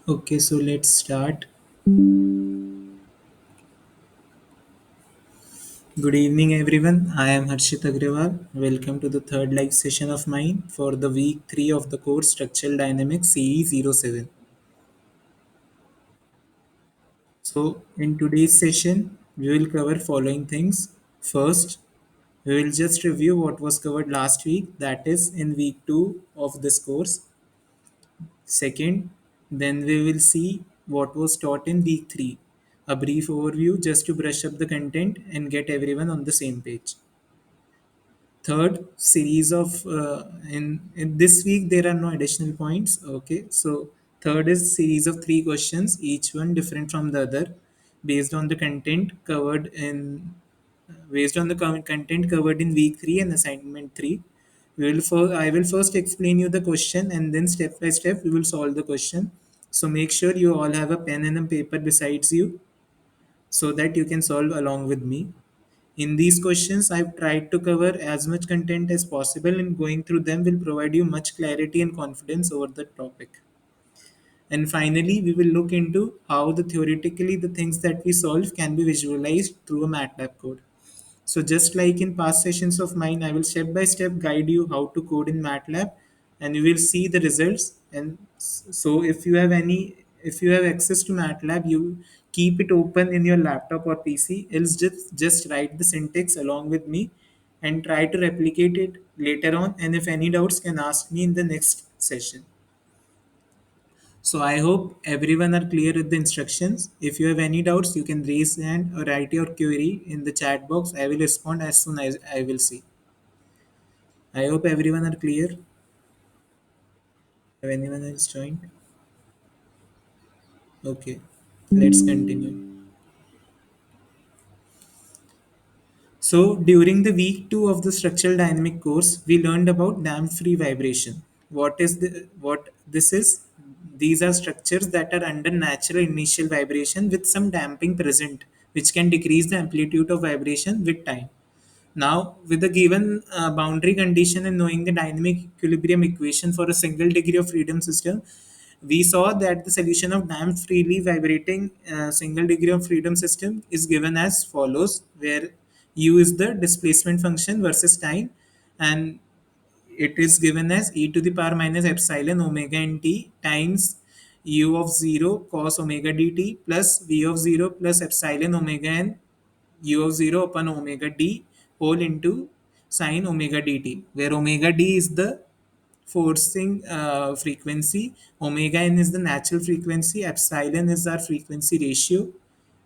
Okay, so let's start. Good evening, everyone. I am Harshit Agrawal. Welcome to the third live session of mine for the week 3 of the course Structural Dynamics CE07. So, in today's session, we will cover following things. First, we will just review what was covered last week, that is in week 2 of this course. Second, then we will see what was taught in week 3, a brief overview just to brush up the content and get everyone on the same page. Third, series of in this week there are no additional points. Okay, so third is series of three questions, each one different from the other, based on the content covered in based on the content covered in week 3 and assignment 3. I will first explain you the question, and then step by step we will solve the question. So make sure you all have a pen and a paper besides you so that you can solve along with me. In these questions, I've tried to cover as much content as possible, and going through them will provide you much clarity and confidence over the topic. And finally, we will look into how the theoretically the things that we solve can be visualized through a MATLAB code. So just like in past sessions of mine, I will step by step guide you how to code in MATLAB, and you will see the results. And so if you have access to MATLAB, you keep it open in your laptop or PC. Else just write the syntax along with me and try to replicate it later on. And if any doubts, can ask me in the next session. So I hope everyone are clear with the instructions. If you have any doubts, you can raise hand or write your query in the chat box. I will respond as soon as I will see. I hope everyone are clear. Have anyone else joined? Okay, let's continue. So during the week 2 of the structural dynamic course, we learned about damped free vibration. What this is? These are structures that are under natural initial vibration with some damping present, which can decrease the amplitude of vibration with time. Now, with the given boundary condition and knowing the dynamic equilibrium equation for a single degree of freedom system, we saw that the solution of damped freely vibrating single degree of freedom system is given as follows, where u is the displacement function versus time, and it is given as e to the power minus epsilon omega n t times u of 0 cos omega dt plus v of 0 plus epsilon omega n u of 0 upon omega d whole into sine omega dt, where omega d is the forcing frequency, omega n is the natural frequency, epsilon is our frequency ratio,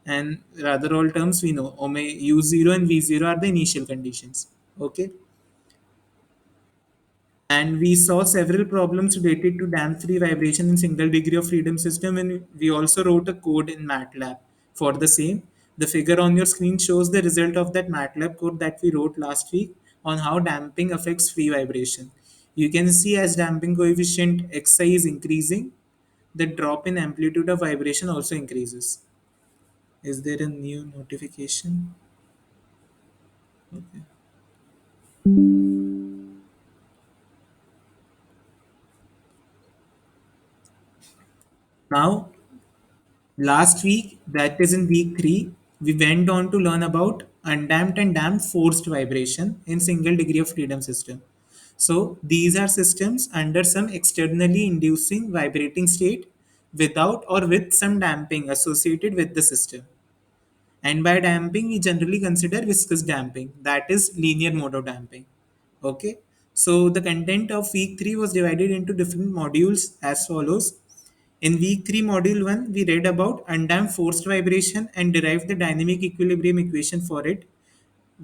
and rather all terms we know omega u0 and v0 are the initial conditions. Okay, and we saw several problems related to damped free vibration in single degree of freedom system, and we also wrote a code in MATLAB for the same. The figure on your screen shows the result of that MATLAB code that we wrote last week on how damping affects free vibration. You can see as damping coefficient xi is increasing, the drop in amplitude of vibration also increases. Is there a new notification? Okay. Now, last week, that is in week 3, we went on to learn about undamped and damped forced vibration in single degree of freedom system. So these are systems under some externally inducing vibrating state without or with some damping associated with the system. And by damping, we generally consider viscous damping, that is linear mode of damping. Okay. So the content of week 3 was divided into different modules as follows. In week 3, module 1, we read about undamped forced vibration and derived the dynamic equilibrium equation for it.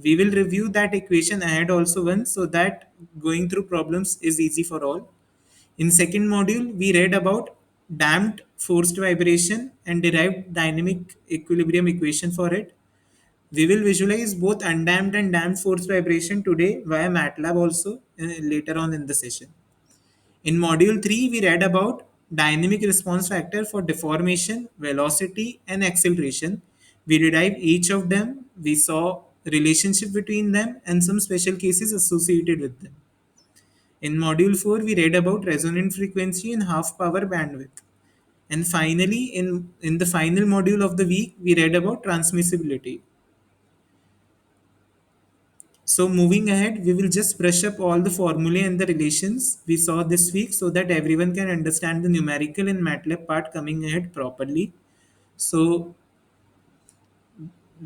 We will review that equation ahead also once so that going through problems is easy for all. In second module, we read about damped forced vibration and derive dynamic equilibrium equation for it. We will visualize both undamped and damped forced vibration today via MATLAB also later on in the session. In module 3, we read about dynamic response factor for deformation, velocity, and acceleration. We derived each of them. We saw relationship between them and some special cases associated with them. In module 4, we read about resonant frequency and half power bandwidth. And finally, in the final module of the week, we read about transmissibility. So moving ahead, we will just brush up all the formulae and the relations we saw this week so that everyone can understand the numerical and MATLAB part coming ahead properly. So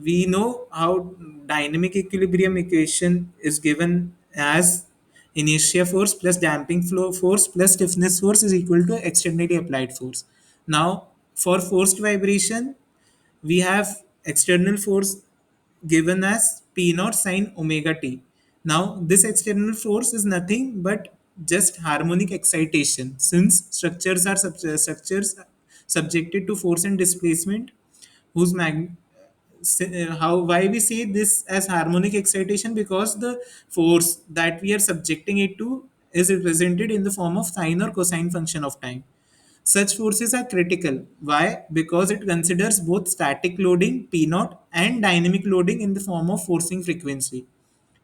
we know how dynamic equilibrium equation is given as inertia force plus damping flow force plus stiffness force is equal to externally applied force. Now, for forced vibration, we have external force given as P naught sine omega t. Now, this external force is nothing but just harmonic excitation. Since structures subjected to force and displacement, whose how why we say this as harmonic excitation, because the force that we are subjecting it to is represented in the form of sine or cosine function of time. Such forces are critical. Why? Because it considers both static loading P naught and dynamic loading in the form of forcing frequency,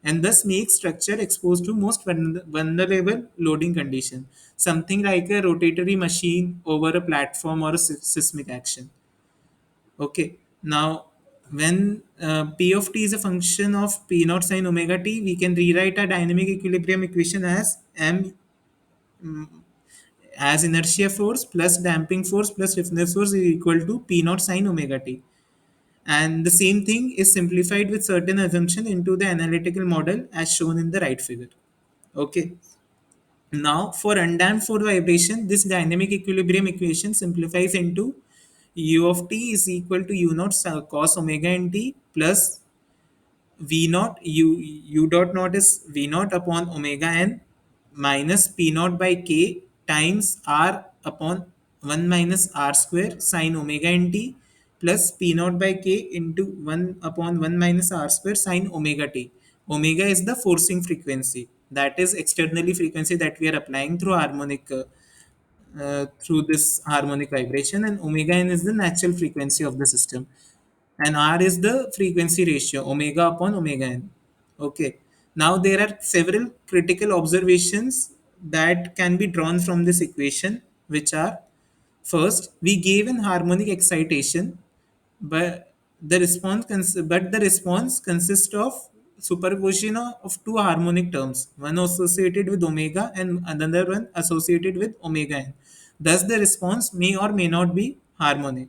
and thus makes structure exposed to most vulnerable loading condition, something like a rotatory machine over a platform or a seismic action. Okay. Now, when P of t is a function of P naught sine omega t, we can rewrite a dynamic equilibrium equation as m as inertia force plus damping force plus stiffness force is equal to P naught sine omega t. And the same thing is simplified with certain assumption into the analytical model as shown in the right figure. Okay. Now, for undamped for vibration, this dynamic equilibrium equation simplifies into u of t is equal to u naught cos omega n t plus v naught u dot naught is v naught upon omega n minus p naught by k times r upon 1 minus r square sine omega n t plus p naught by k into 1 upon 1 minus r square sine omega t. Omega is the forcing frequency, that is externally frequency that we are applying through harmonic through this harmonic vibration, and omega n is the natural frequency of the system, and r is the frequency ratio omega upon omega n. Okay. Now there are several critical observations that can be drawn from this equation, which are: first, we gave an harmonic excitation, but the response consists of superposition of two harmonic terms, one associated with omega and another one associated with omega n. Thus, the response may or may not be harmonic.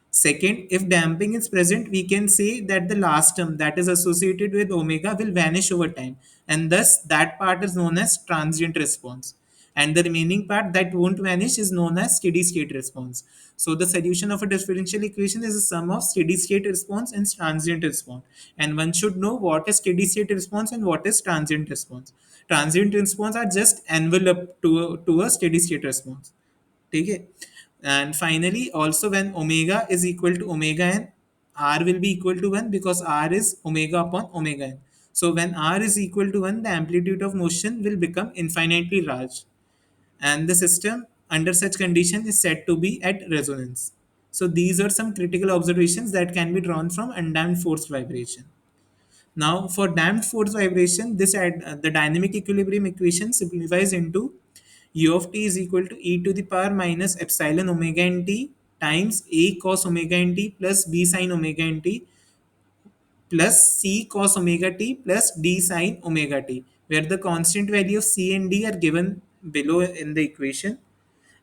Second, if damping is present, we can say that the last term that is associated with omega will vanish over time, and thus that part is known as transient response. And the remaining part that won't vanish is known as steady state response. So, the solution of a differential equation is a sum of steady state response and transient response. And one should know what is steady state response and what is transient response. Transient response are just envelope to a steady state response. ठीक है. And finally, also when omega is equal to omega n, r will be equal to 1 because r is omega upon omega n. So when r is equal to 1, the amplitude of motion will become infinitely large, and the system under such condition is said to be at resonance. So these are some critical observations that can be drawn from undamped forced vibration. Now, for damped force vibration, the dynamic equilibrium equation simplifies into u of t is equal to e to the power minus epsilon omega n t times a cos omega n t plus b sin omega n t plus c cos omega t plus d sin omega t, where the constant value of c and d are given below in the equation,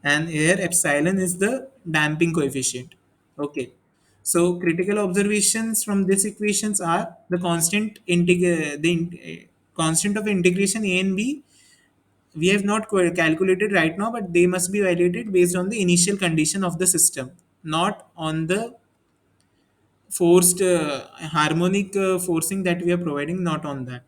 and here epsilon is the damping coefficient. Okay. So critical observations from these equations are constant of integration a and b we have not calculated right now, but they must be evaluated based on the initial condition of the system, not on the forced harmonic forcing that we are providing, not on that.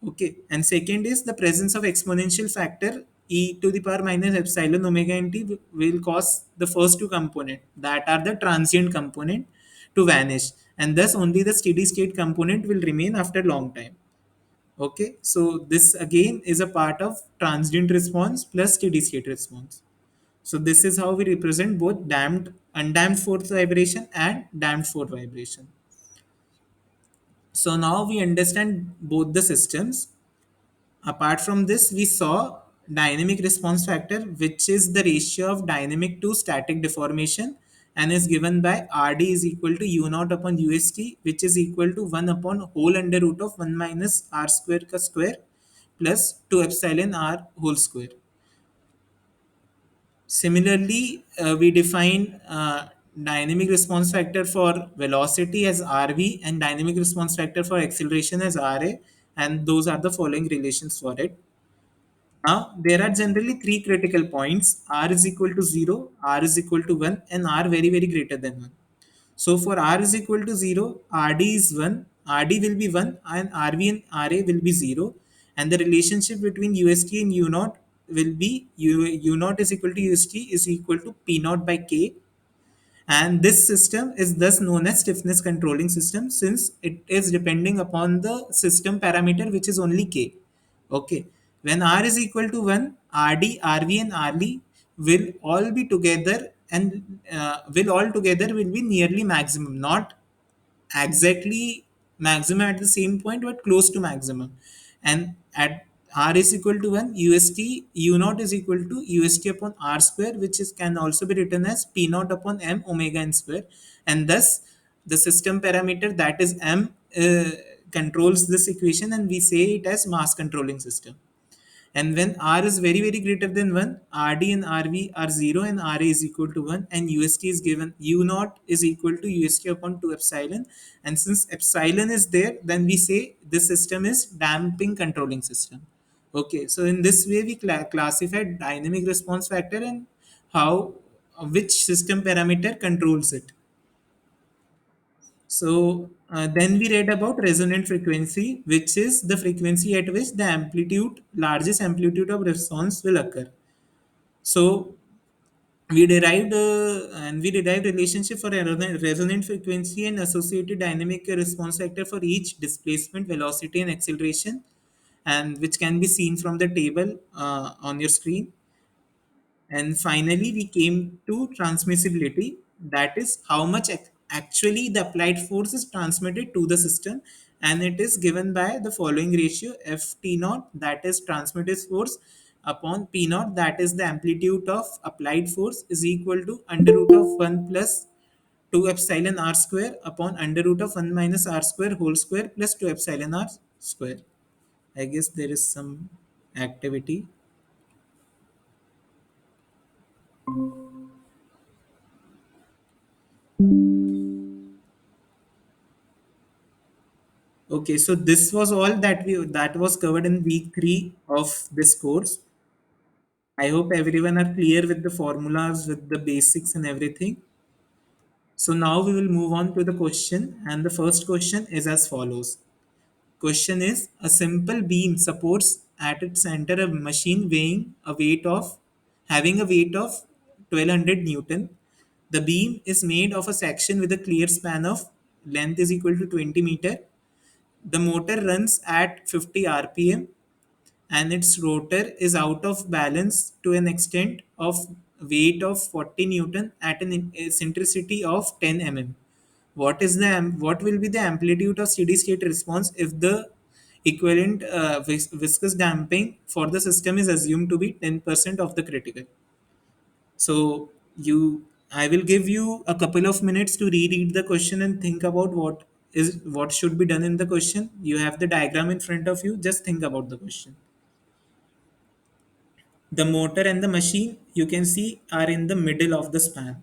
Okay. And second is the presence of exponential factor e to the power minus epsilon omega nt will cause the first two component that are the transient component to vanish, and thus only the steady state component will remain after long time. Okay, so this again is a part of transient response plus steady state response. So this is how we represent both damped, undamped fourth vibration and damped fourth vibration. So now we understand both the systems. Apart from this, we saw dynamic response factor, which is the ratio of dynamic to static deformation and is given by RD is equal to U naught upon UST, which is equal to 1 upon whole under root of 1 minus R square ka square plus 2 epsilon R whole square. Similarly, we define dynamic response factor for velocity as RV and dynamic response factor for acceleration as RA, and those are the following relations for it. Now, there are generally three critical points: R is equal to 0, R is equal to 1, and R very, very greater than 1. So, for R is equal to 0, RD is 1, RD will be 1, and RV and RA will be 0. And the relationship between UST and U naught will be U naught is equal to UST is equal to P naught by K, and this system is thus known as stiffness controlling system since it is depending upon the system parameter which is only K. Okay. When R is equal to 1, RD, RV and RL will all be together and will all together will be nearly maximum, not exactly maximum at the same point but close to maximum. And at R is equal to 1, UST U naught is equal to UST upon R square, which is can also be written as P naught upon M omega n square. And thus the system parameter that is M controls this equation, and we say it as mass controlling system. And when R is very, very greater than 1, RD and RV are 0 and RA is equal to 1, and UST is given U naught is equal to UST upon 2 epsilon. And since epsilon is there, then we say this system is damping controlling system. Okay, so in this way, we classify dynamic response factor and how which system parameter controls it. So then we read about resonant frequency, which is the frequency at which the amplitude, largest amplitude of response will occur. So we derived relationship for resonant frequency and associated dynamic response factor for each displacement, velocity, and acceleration, and which can be seen from the table on your screen. And finally, we came to transmissibility, that is, how much actually the applied force is transmitted to the system. And it is given by the following ratio: F T naught, that is transmitted force, upon P naught, that is the amplitude of applied force, is equal to under root of 1 plus 2 epsilon r square upon under root of 1 minus r square whole square plus 2 epsilon r square. I guess there is some activity. Okay, so this was all that was covered in week 3 of this course. I hope everyone are clear with the formulas, with the basics and everything. So now we will move on to the question, and the first question is as follows. Question is: a simple beam supports at its center a machine weighing a weight of having a weight of 1200 Newton. The beam is made of a section with a clear span of length is equal to 20 meter. The motor runs at 50 rpm and its rotor is out of balance to an extent of weight of 40 Newton at an eccentricity of 10 mm. What will be the amplitude of steady state response if the equivalent viscous damping for the system is assumed to be 10% of the critical? So I will give you a couple of minutes to reread the question and think about what should be done in the question. You have the diagram in front of you. Just think about the question. The motor and the machine you can see are in the middle of the span.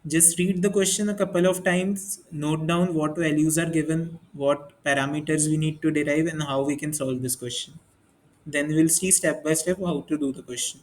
Just read the question a couple of times, note down what values are given, what parameters we need to derive, and how we can solve this question. Then we'll see step by step how to do the question.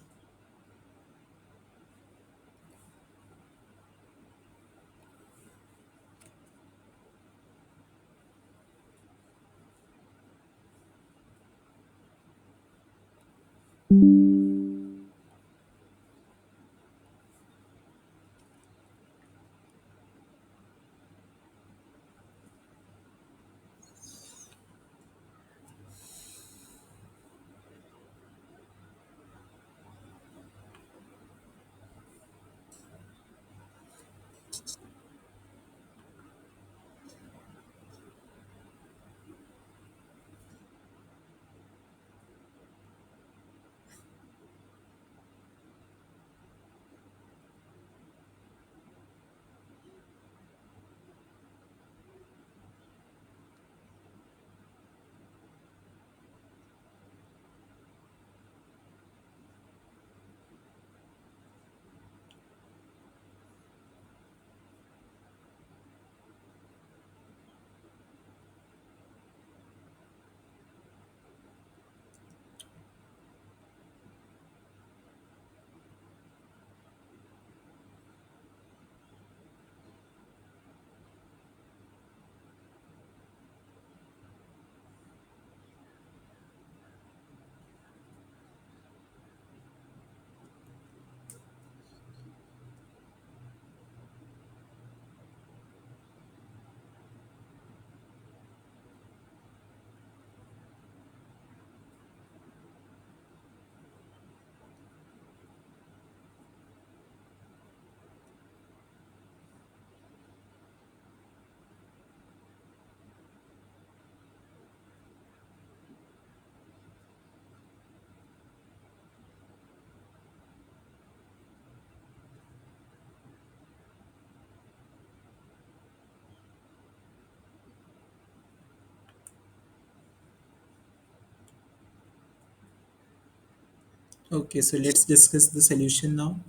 Okay, so let's discuss the solution now.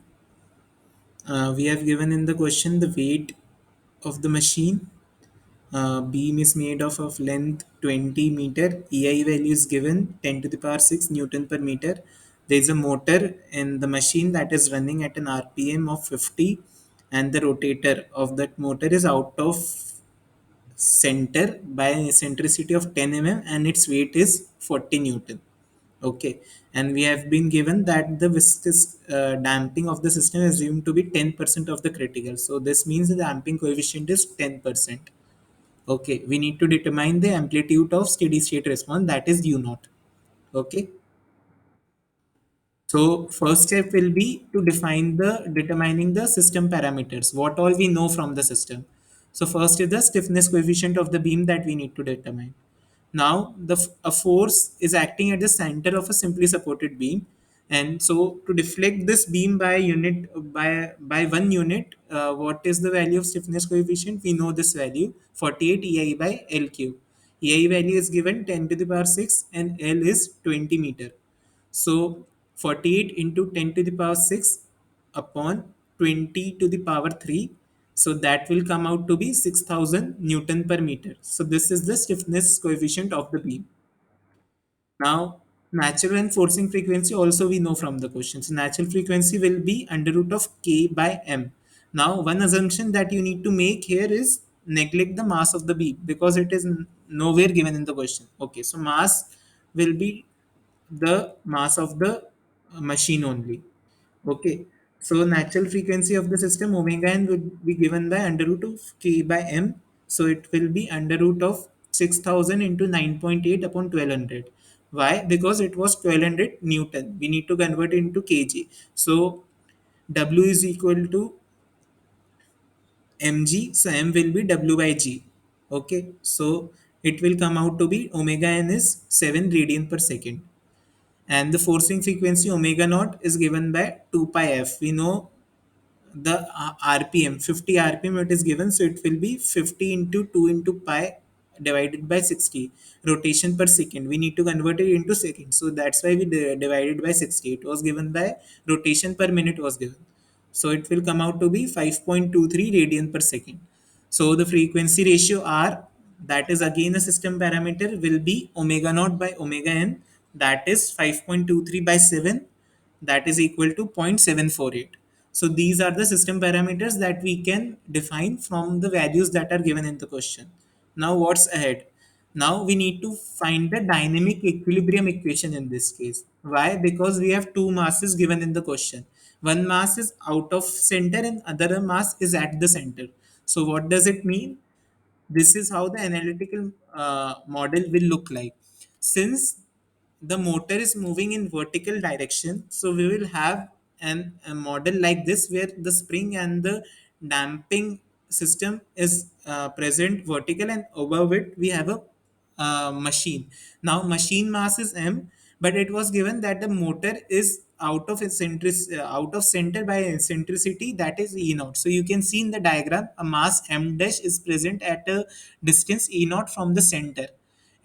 We have given in the question the weight of the machine. Beam is made of length 20 meter. EI value is given 10 to the power 6 Newton per meter. There is a motor in the machine that is running at an RPM of 50, and the rotator of that motor is out of center by an eccentricity of 10 mm, and its weight is 40 Newton. Okay, and we have been given that the viscous damping of the system is assumed to be 10% of the critical. So this means the damping coefficient is 10%. Okay, we need to determine the amplitude of steady state response, that is U naught. Okay, so first step will be to define the determining the system parameters, what all we know from the system. So first is the stiffness coefficient of the beam that we need to determine. Now a force is acting at the center of a simply supported beam, and so to deflect this beam by unit by 1 unit, what is the value of stiffness coefficient? We know this value, 48 EI by L cube. EI value is given 10 to the power 6 and L is 20 meter. So 48 into 10 to the power 6 upon 20 to the power 3. So that will come out to be 6000 Newton per meter. So this is the stiffness coefficient of the beam. Now, natural and forcing frequency also we know from the question. So natural frequency will be under root of K by M. Now, one assumption that you need to make here is neglect the mass of the beam because it is nowhere given in the question. Okay, so mass will be the mass of the machine only. Okay, so natural frequency of the system omega n would be given by under root of k by m. So it will be under root of 6000 into 9.8 upon 1200. Why? Because it was 1200 Newton. We need to convert it into kg. So W is equal to mg. So m will be W by g. Okay, so it will come out to be omega n is 7 radian per second, and the forcing frequency omega naught is given by 2 pi f. We know the rpm, 50 rpm it is given, so it will be 50 into 2 into pi divided by 60 rotation per second. We need to convert it into seconds, so that's why we divided by 60. It was given by rotation per minute was given, so it will come out to be 5.23 radian per second. So the frequency ratio r, that is again a system parameter, will be omega naught by omega n, that is 5.23 by 7, that is equal to 0.748. So these are the system parameters that we can define from the values that are given in the question. Now what's ahead? Now we need to find the dynamic equilibrium equation in this case. Why? Because we have two masses given in the question. One mass is out of center and other mass is at the center. So what does it mean? This is how the analytical model will look like. Since the motor is moving in vertical direction, so we will have a model like this where the spring and the damping system is present vertical, and above it we have a machine. Now machine mass is m, but it was given that the motor is out of center by eccentricity, that is e naught. So you can see in the diagram a mass m dash is present at a distance e naught from the center,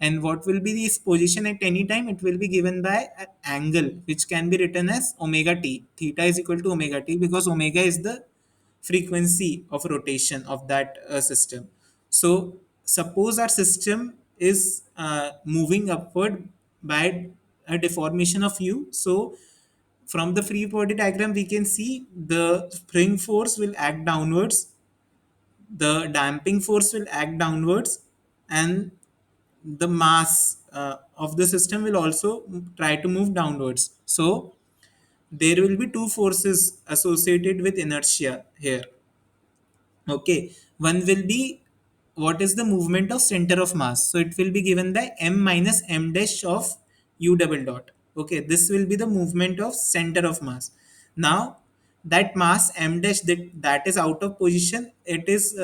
and what will be this position at any time? It will be given by an angle which can be written as omega t. Theta is equal to omega t because omega is the frequency of rotation of that system. So suppose our system is moving upward by a deformation of u. So from the free body diagram we can see the spring force will act downwards, the damping force will act downwards, and the mass of the system will also try to move downwards. So there will be two forces associated with inertia here. Okay, one will be what is the movement of center of mass. So it will be given by m minus m dash of u double dot. Okay, this will be the movement of center of mass. Now that mass m dash that is out of position, it is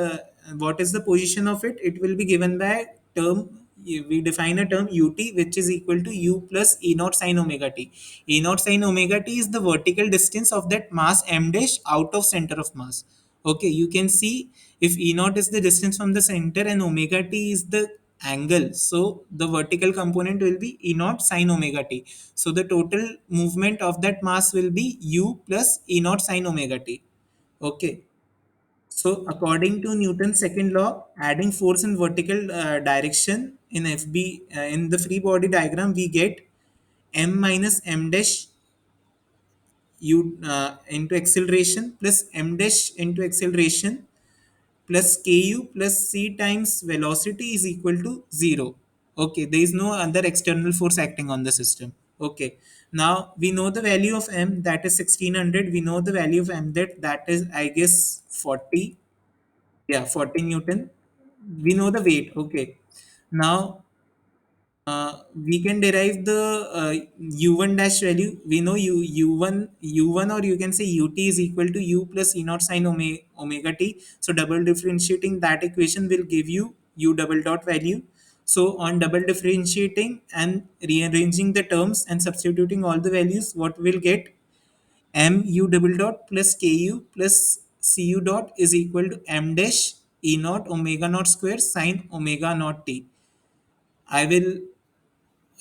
what is the position of it? It will be given by term, we define a term ut, which is equal to u plus e naught sine omega t. E naught sine omega t is the vertical distance of that mass m dash out of center of mass. Okay, you can see if E naught is the distance from the center and omega t is the angle. So the vertical component will be E naught sine omega t. So the total movement of that mass will be U plus E naught sine omega t. Okay. So according to Newton's second law, adding force in vertical direction in FB in the free body diagram, we get m minus m dash u into acceleration plus m dash into acceleration plus ku plus c times velocity is equal to 0. Okay, there is no other external force acting on the system. Okay, now we know the value of m, that is 1600. We know the value of m, that is I guess 40. Yeah, 40 newton. We know the weight. Okay, now we can derive the u1 dash value. We know u1 or you can say ut is equal to u plus e naught sine omega t. So double differentiating that equation will give you u double dot value. So on double differentiating and rearranging the terms and substituting all the values, what we'll get, mu double dot plus ku plus cu dot is equal to m dash e naught omega naught square sine omega naught t. I will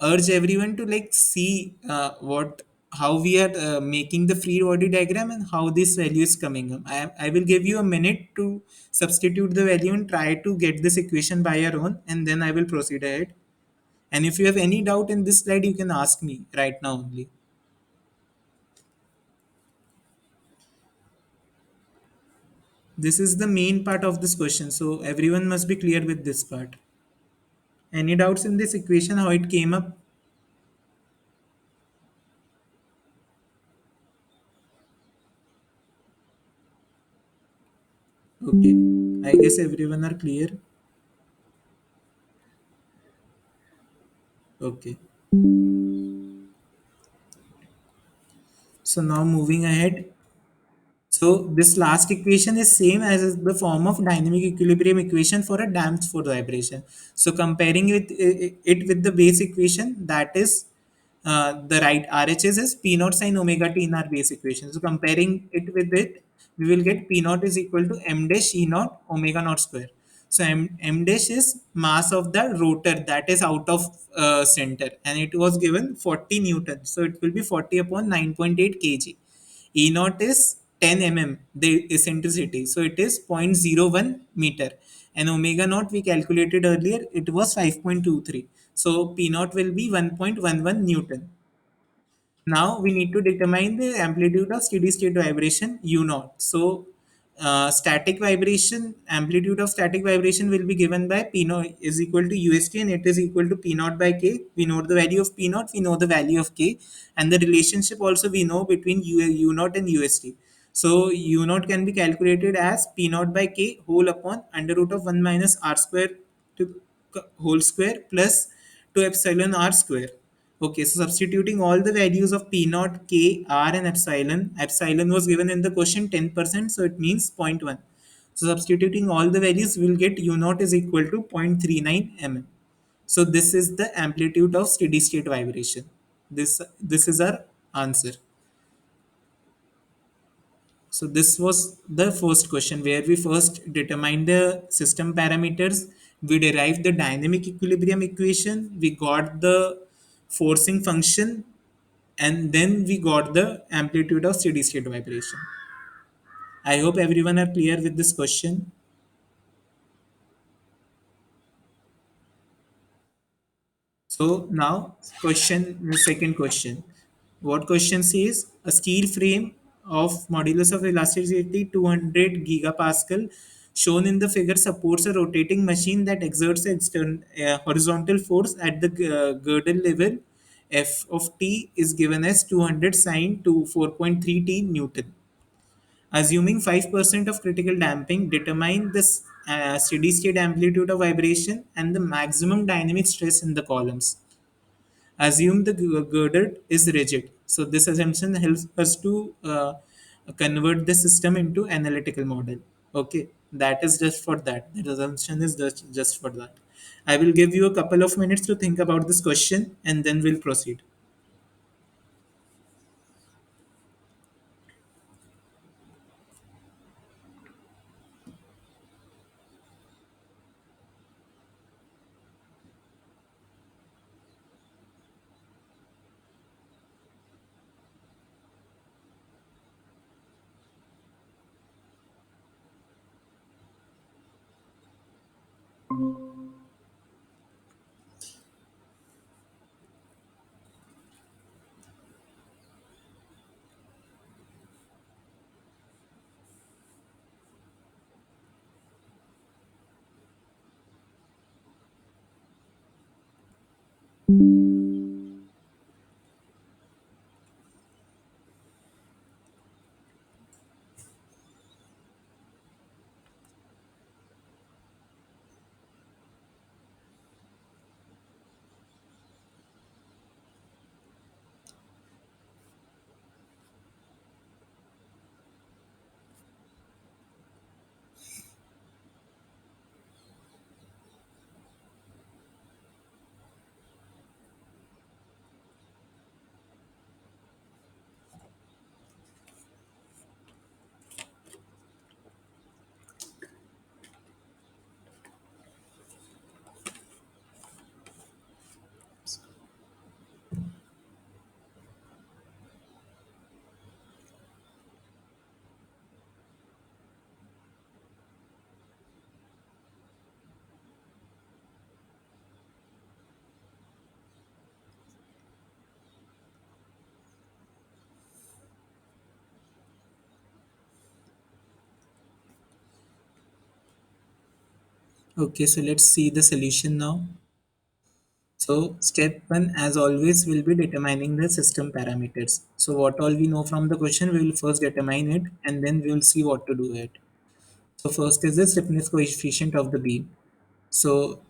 urge everyone to like see what how we are making the free body diagram and how this value is coming up. I will give you a minute to substitute the value and try to get this equation by your own, and then I will proceed ahead. And if you have any doubt in this slide, you can ask me right now only. This is the main part of this question, so everyone must be clear with this part. Any doubts in this equation, how it came up? Okay, I guess everyone are clear. Okay, so now moving ahead. So this last equation is same as the form of dynamic equilibrium equation for a damped force vibration. So comparing it with the base equation, that is the right RHS is P naught sine omega t in our base equation. So comparing it with it, we will get P naught is equal to m dash E naught omega naught square. So m dash is mass of the rotor that is out of center, and it was given 40 Newton. So it will be 40 upon 9.8 kg. E naught is 10 mm, the eccentricity. So it is 0.01 meter. And omega naught we calculated earlier, it was 5.23. So P naught will be 1.11 Newton. Now we need to determine the amplitude of steady state vibration u naught. So static vibration, amplitude of static vibration will be given by P naught is equal to UST, and it is equal to P naught by K. We know the value of P naught, we know the value of K, and the relationship also we know between U naught and UST. So u naught can be calculated as P naught by K whole upon under root of 1 minus R square to whole square plus 2 epsilon R square. Okay, so substituting all the values of P naught, K, R, and epsilon. Epsilon was given in the question 10%, so it means zero point 0.1. So substituting all the values, we'll get U naught is equal to 0.39 mm. So this is the amplitude of steady state vibration. This is our answer. So this was the first question where we first determined the system parameters. We derived the dynamic equilibrium equation. We got the forcing function, and then we got the amplitude of steady state vibration. I hope everyone are clear with this question. So now the second question. What question says a steel frame of modulus of elasticity 200 gigapascal shown in the figure supports a rotating machine that exerts horizontal force at the girdle level. F of t is given as 200 sine to 4.3 t Newton. Assuming 5% of critical damping, determine the steady state amplitude of vibration and the maximum dynamic stress in the columns. Assume the girder is rigid. So this assumption helps us to convert the system into analytical model. Okay, that is just for that. That assumption is just for that. I will give you a couple of minutes to think about this question, and then we'll proceed. Okay, so let's see the solution now. So step one, as always, will be determining the system parameters. So what all we know from the question, we will first determine it and then we will see what to do it. So first is the stiffness coefficient of the beam. So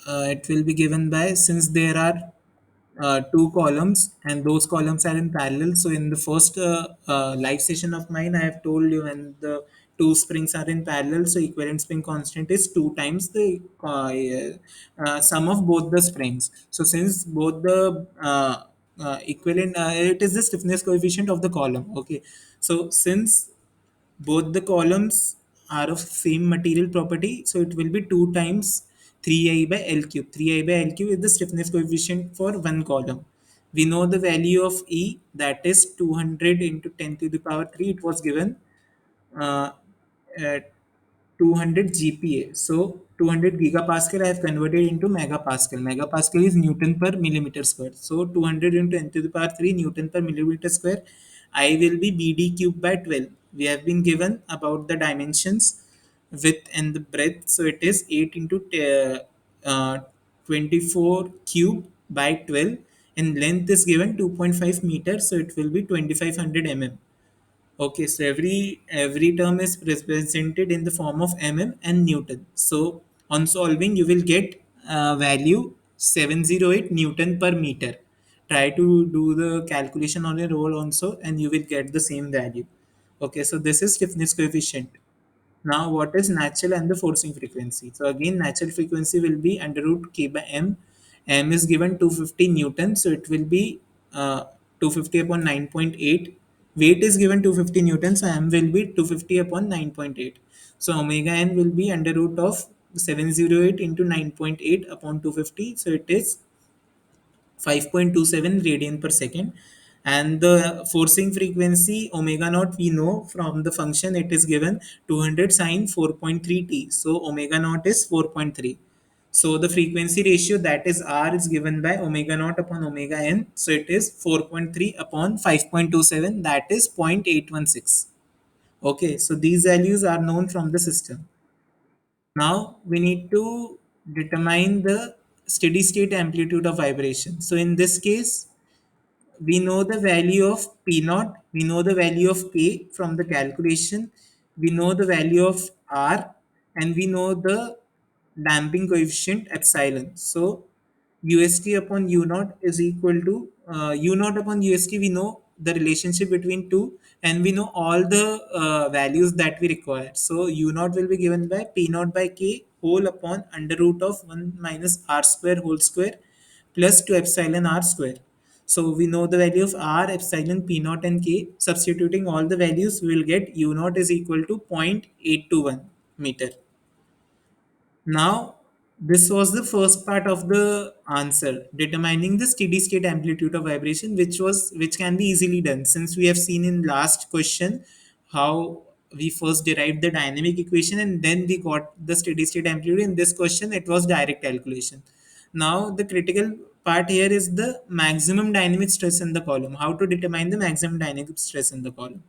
it will be given by, since there are two columns and those columns are in parallel. So in the first live session of mine, I have told you when the two springs are in parallel, so equivalent spring constant is two times the sum of both the springs. So since both the equivalent, it is the stiffness coefficient of the column. Okay, so since both the columns are of same material property, so it will be 2 times 3I by L cube. 3I by L cube is the stiffness coefficient for one column. We know the value of E, that is 200 into 10 to the power 3. It was given uh, at 200 GPa. So 200 gigapascal I have converted into megapascal. Megapascal is Newton per millimeter square. So 200 into 10 to the power 3 Newton per millimeter square. I will be BD cube by 12. We have been given about the dimensions, width and the breadth. So it is 8 into 24 cube by 12, and length is given 2.5 meters. So it will be 2500 mm. Okay, so every term is represented in the form of mm and Newton. So on solving, you will get value 708 Newton per meter. Try to do the calculation on your own also, and you will get the same value. Okay, so this is stiffness coefficient. Now, what is natural and the forcing frequency? So again, natural frequency will be under root k by m. M is given 250 Newton, so it will be 250 upon 9.8. Weight is given 250 Newton, so m will be 250 upon 9.8. So omega n will be under root of 708 into 9.8 upon 250. So it is 5.27 radian per second. And the forcing frequency omega naught, we know from the function, it is given 200 sine 4.3 t. So omega naught is 4.3. So the frequency ratio, that is r, is given by omega naught upon omega n. So it is 4.3 upon 5.27, that is 0.816. Okay, so these values are known from the system. Now we need to determine the steady state amplitude of vibration. So in this case, we know the value of P naught, we know the value of K from the calculation, we know the value of R, and we know the damping coefficient epsilon. So UST upon U naught is equal to U naught upon UST. We know the relationship between two, and we know all the values that we require. So U naught will be given by P naught by K whole upon under root of 1 minus R square whole square plus 2 epsilon R square. So we know the value of R, epsilon, P naught and K. Substituting all the values, we will get U naught is equal to 0.821 meter. Now, this was the first part of the answer, determining the steady state amplitude of vibration, which can be easily done, since we have seen in last question how we first derived the dynamic equation and then we got the steady state amplitude. In this question it was direct calculation. Now the critical part here is the maximum dynamic stress in the column. How to determine the maximum dynamic stress in the column?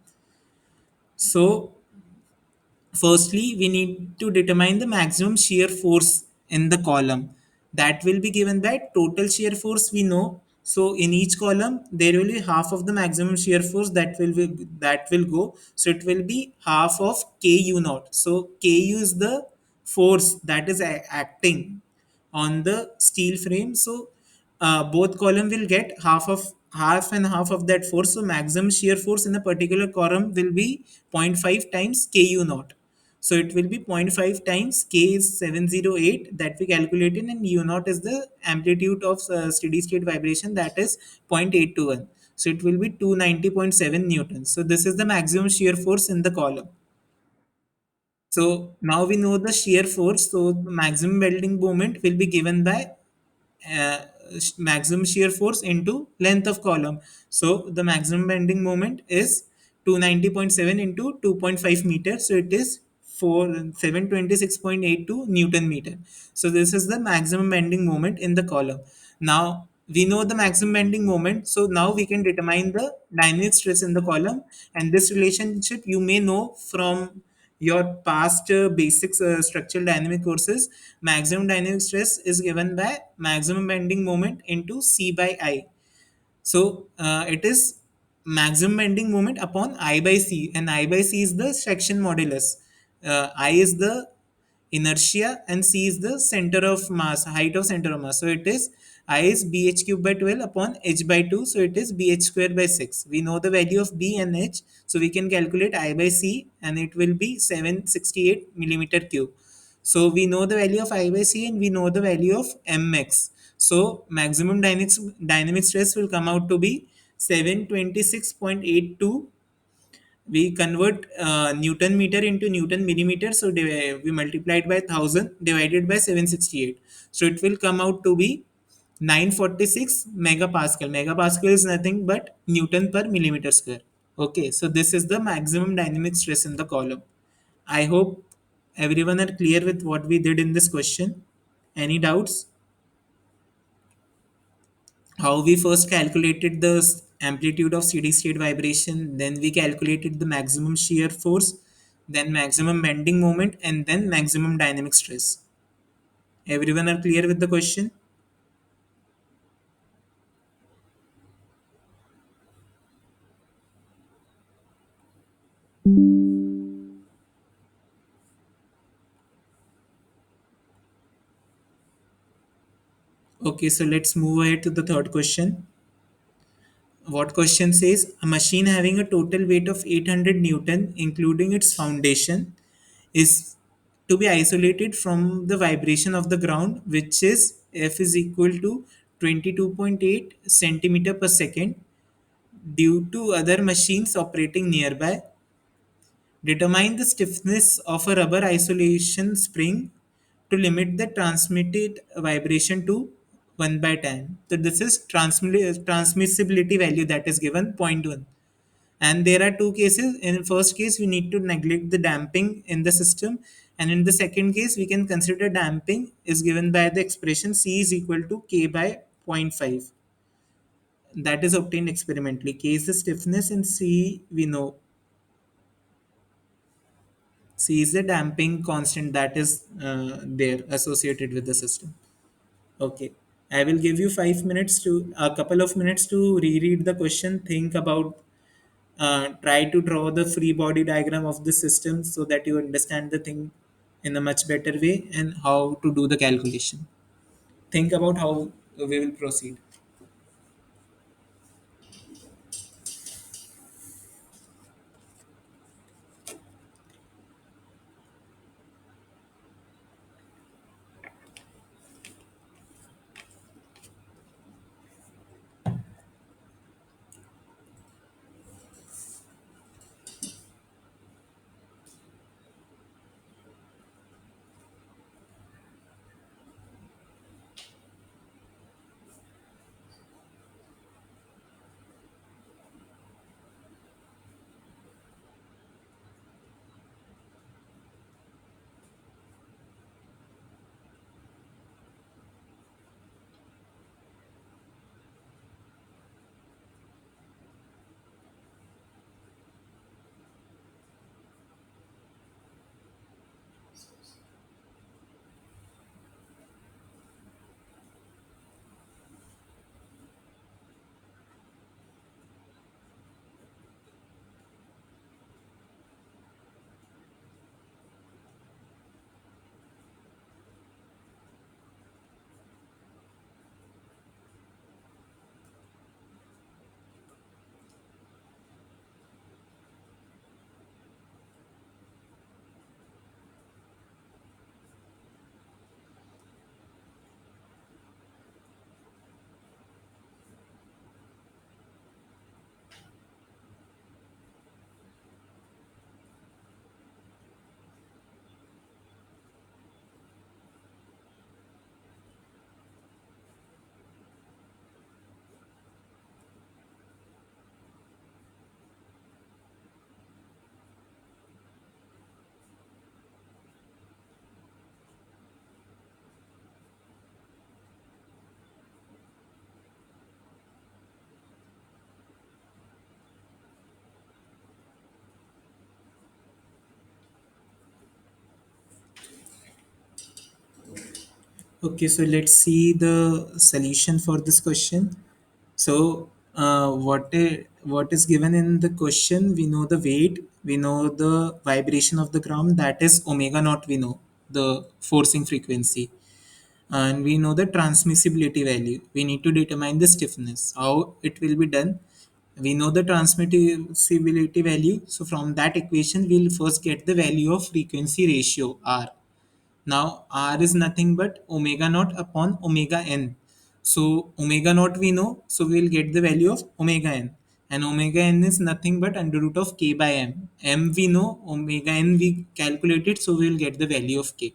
So firstly, we need to determine the maximum shear force in the column. That will be given by total shear force we know. So in each column, there will be half of the maximum shear force that will go. So it will be half of Ku naught. So Ku is the force that is acting on the steel frame. So both column will get half and half of that force. So maximum shear force in a particular column will be zero point 0.5 times Ku naught. So it will be zero point 0.5 times K is 708 that we calculated, and U naught is the amplitude of steady state vibration, that is 0.821. So it will be 290.7 newtons. So this is the maximum shear force in the column. So now we know the shear force. So the maximum bending moment will be given by uh, maximum shear force into length of column. So the maximum bending moment is 290.7 into 2.5 meters. So it is 726.82 Newton meter. So this is the maximum bending moment in the column. Now we know the maximum bending moment. So now we can determine the dynamic stress in the column. And this relationship you may know from your past basics structural dynamic courses. Maximum dynamic stress is given by maximum bending moment into C by I. So it is maximum bending moment upon I by C, and I by C is the section modulus. I is the inertia and C is the center of mass, height of center of mass. So it is I is bh cube by 12 upon h by 2. So it is bh square by 6. We know the value of b and h. So we can calculate I by C and it will be 768 millimeter cube. So we know the value of I by C and we know the value of mx. So maximum dynamic stress will come out to be 726.82. We convert Newton meter into Newton millimeter. So we multiplied by 1000 divided by 768. So it will come out to be 946 megapascal. Megapascal is nothing but Newton per millimeter square. Okay, so this is the maximum dynamic stress in the column. I hope everyone are clear with what we did in this question. Any doubts? How we first calculated the amplitude of steady state vibration, then we calculated the maximum shear force, then maximum bending moment, and then maximum dynamic stress. Everyone are clear with the question? Okay, so let's move ahead to the third question. What question says a machine having a total weight of 800 Newton, including its foundation, is to be isolated from the vibration of the ground, which is F is equal to 22.8 centimeter per second due to other machines operating nearby. Determine the stiffness of a rubber isolation spring to limit the transmitted vibration to 1 by 10. So this is transmissibility value that is given zero point 0.1. And there are two cases. In the first case, we need to neglect the damping in the system. And in the second case, we can consider damping is given by the expression C is equal to K by zero point 0.5. That is obtained experimentally. K is the stiffness and C we know. C is the damping constant that is there associated with the system. Okay. I will give you 5 minutes to a couple of minutes to reread the question, think about, try to draw the free body diagram of the system so that you understand the thing in a much better way and how to do the calculation. Think about how we will proceed. Okay, so let's see the solution for this question. So, what is given in the question? We know the weight, we know the vibration of the ground, that is omega naught. We know the forcing frequency, and we know the transmissibility value. We need to determine the stiffness. How it will be done? We know the transmissibility value. So from that equation, we'll first get the value of frequency ratio R. Now R is nothing but omega naught upon omega n. So omega naught we know, so we will get the value of omega n. And omega n is nothing but under root of k by m. M we know, omega n we calculated, so we will get the value of k.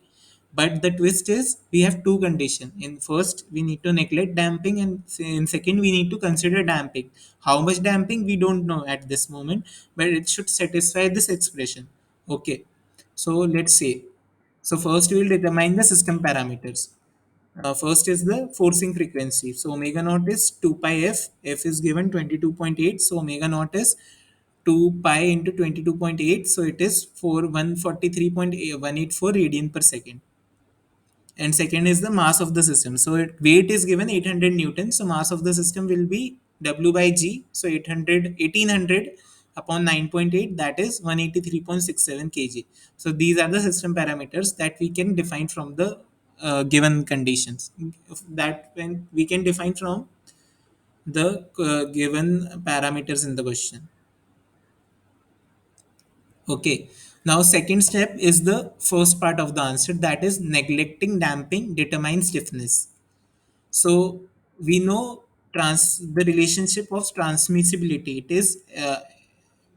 But the twist is we have two conditions. In first, we need to neglect damping, and in second, we need to consider damping. How much damping we don't know at this moment, but it should satisfy this expression. Okay, so let's say. So first we will determine the system parameters. First is the forcing frequency. So omega naught is 2 pi f. F is given 22.8. So omega naught is 2 pi into 22.8. So it is 143.184 radian per second. And second is the mass of the system. So weight is given 800 newtons. So mass of the system will be W by G. So 1800 upon 9.8, that is 183.67 kg. So these are the system parameters that we can define from the given conditions. That when we can define from the given parameters in the question. Okay. Now, second step is the first part of the answer, that is neglecting damping determines stiffness. So we know the relationship of transmissibility. It is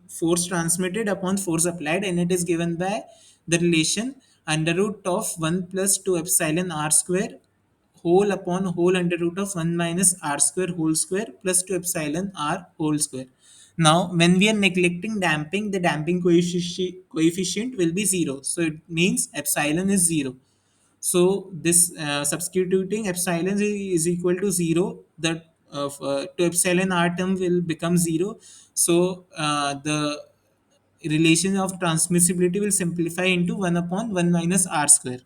force transmitted upon force applied, and it is given by the relation under root of 1 plus 2 epsilon r square whole upon whole under root of 1 minus r square whole square plus 2 epsilon r whole square. Now, when we are neglecting damping, the damping coefficient will be 0. So it means epsilon is 0. So this substituting epsilon is equal to 0. The to epsilon r term will become 0. So the relation of transmissibility will simplify into 1 upon 1 minus r square.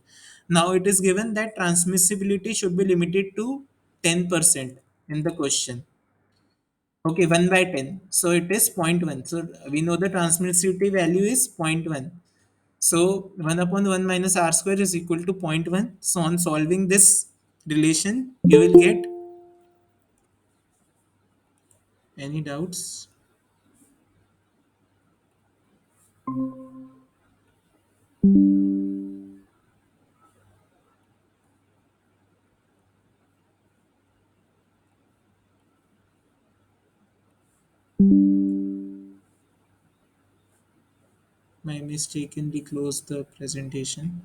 Now it is given that transmissibility should be limited to 10% in the question. Okay, 1 by 10. So it is zero point 0.1. So we know the transmissivity value is zero point 0.1. So 1 upon 1 minus r square is equal to zero point 0.1. So on solving this relation, you will get any doubts? My mistakenly closed the presentation.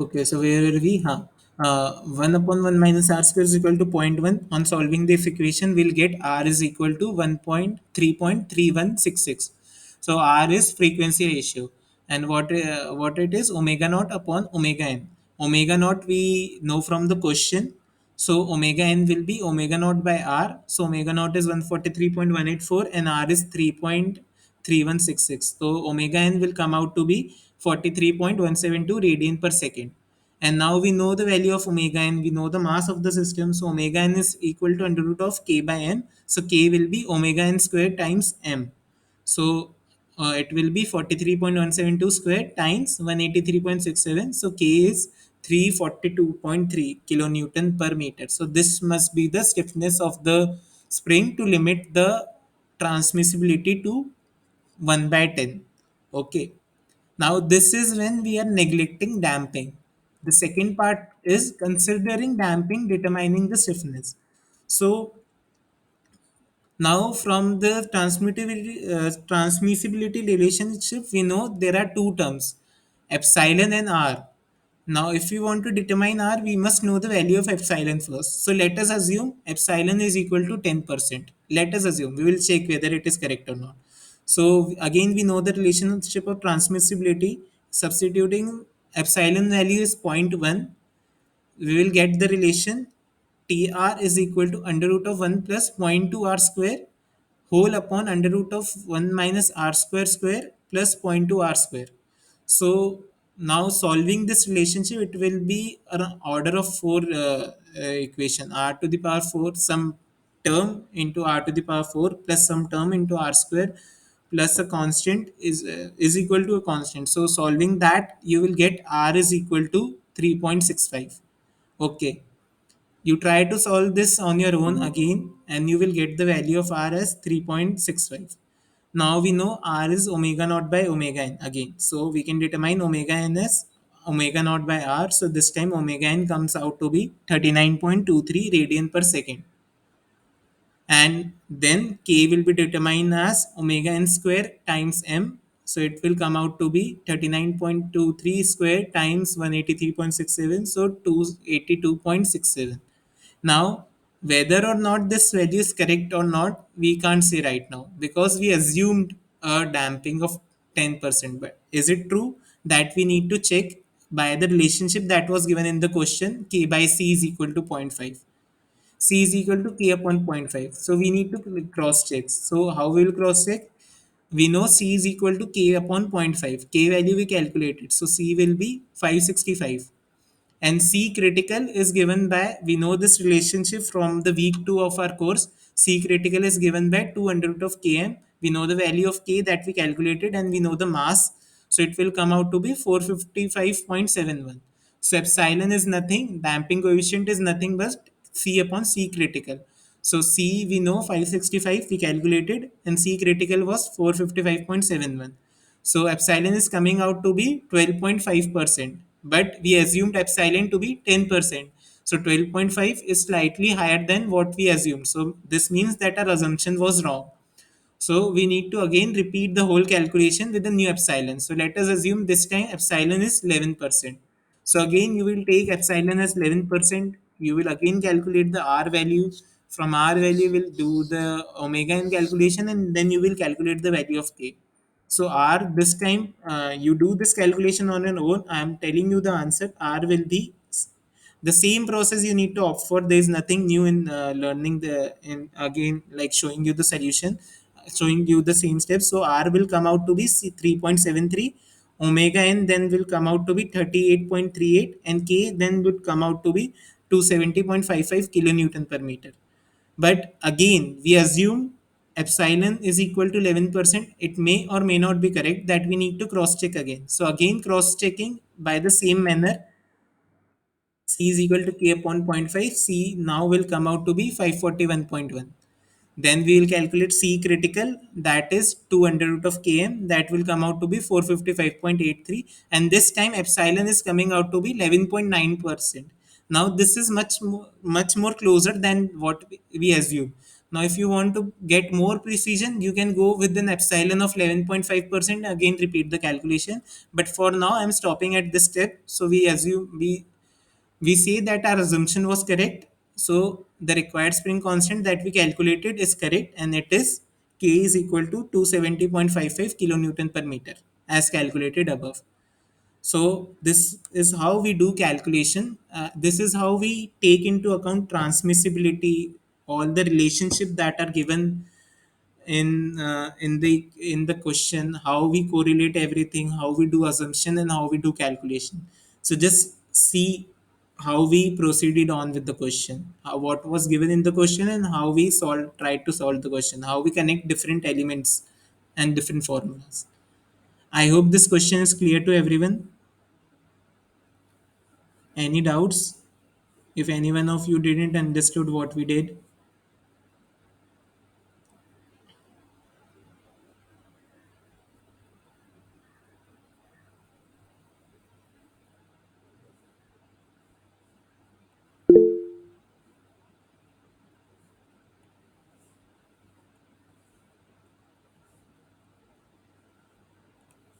Okay, so where are we? 1 upon 1 minus r square is equal to zero point 0.1. On solving this equation, we'll get r is equal to 1.3.3166. So r is frequency ratio. And what it is? Omega naught upon omega n. Omega naught we know from the question. So omega n will be omega naught by r. So omega naught is 143.184 and r is 3.3166. So omega n will come out to be 43.172 radian per second. And now we know the value of omega n. We know the mass of the system. So omega n is equal to under root of k by m. So k will be omega n square times m. So it will be 43.172 square times 183.67. So K is 342.3 kilonewton per meter. So this must be the stiffness of the spring to limit the transmissibility to 1 by 10. Okay. Now this is when we are neglecting damping. The second part is considering damping determining the stiffness. So now, from the transmissibility relationship, we know there are two terms, epsilon and r. Now, if we want to determine r, we must know the value of epsilon first. So, let us assume epsilon is equal to 10%. Let us assume, we will check whether it is correct or not. So, again, we know the relationship of transmissibility. Substituting epsilon value is zero point 0.1, we will get the relation TR is equal to under root of 1 plus zero point 0.2 r square whole upon under root of 1 minus r square square plus zero point 0.2 r square. So now solving this relationship, it will be an order of 4 equation, r to the power 4 some term into r to the power 4 plus some term into r square plus a constant is equal to a constant. So solving that, you will get r is equal to 3.65. Okay, you try to solve this on your own again, and you will get the value of r as 3.65. Now we know r is omega naught by omega n again. So we can determine omega n as omega naught by r. So this time omega n comes out to be 39.23 radian per second. And then k will be determined as omega n square times m. So it will come out to be 39.23 square times 183.67. So 282.67. Now, whether or not this value is correct or not, we can't say right now because we assumed a damping of 10%. But is it true? That we need to check by the relationship that was given in the question, k by c is equal to zero point 0.5. C is equal to k upon zero point 0.5. So we need to cross check. So how we will cross check? We know c is equal to k upon zero point 0.5. K value we calculated. So c will be 565. And C critical is given by, we know this relationship from the week 2 of our course. C critical is given by 2 under root of Km. We know the value of K that we calculated, and we know the mass. So it will come out to be 455.71. So epsilon is nothing, damping coefficient is nothing but C upon C critical. So C we know 565 we calculated, and C critical was 455.71. So epsilon is coming out to be 12.5%, but we assumed epsilon to be 10%. So 12.5 is slightly higher than what we assumed. So this means that our assumption was wrong. So we need to again repeat the whole calculation with the new epsilon. So let us assume this time epsilon is 11%. So again, you will take epsilon as 11%. You will again calculate the R value. From R value, will do the omega n calculation, and then you will calculate the value of K. So R this time, you do this calculation on your own. I am telling you the answer. R will be the same process you need to opt for. There is nothing new in learning the in again like showing you the solution, showing you the same steps. So R will come out to be 3.73, omega n then will come out to be 38.38, and K then would come out to be 270.55 kilonewton per meter. But again, we assume epsilon is equal to 11%. It may or may not be correct, that we need to cross check again. So again, cross checking by the same manner. C is equal to K upon zero point 0.5. C now will come out to be 541.1. Then we will calculate C critical, that is 2 under root of Km, that will come out to be 455.83. And this time epsilon is coming out to be 11.9%. Now this is much more closer than what we assume. Now if you want to get more precision, you can go with an epsilon of 11.5%. Again repeat the calculation. But for now I'm stopping at this step. So we say that our assumption was correct. So the required spring constant that we calculated is correct, and it is K is equal to 270.55 kilonewton per meter as calculated above. So this is how we do calculation. This is how we take into account transmissibility, all the relationship that are given in the question, how we correlate everything, how we do assumption, and how we do calculation. So just see how we proceeded on with the question, what was given in the question, and how we tried to solve the question, how we connect different elements and different formulas. I hope this question is clear to everyone. Any doubts? If any one of you didn't understood what we did.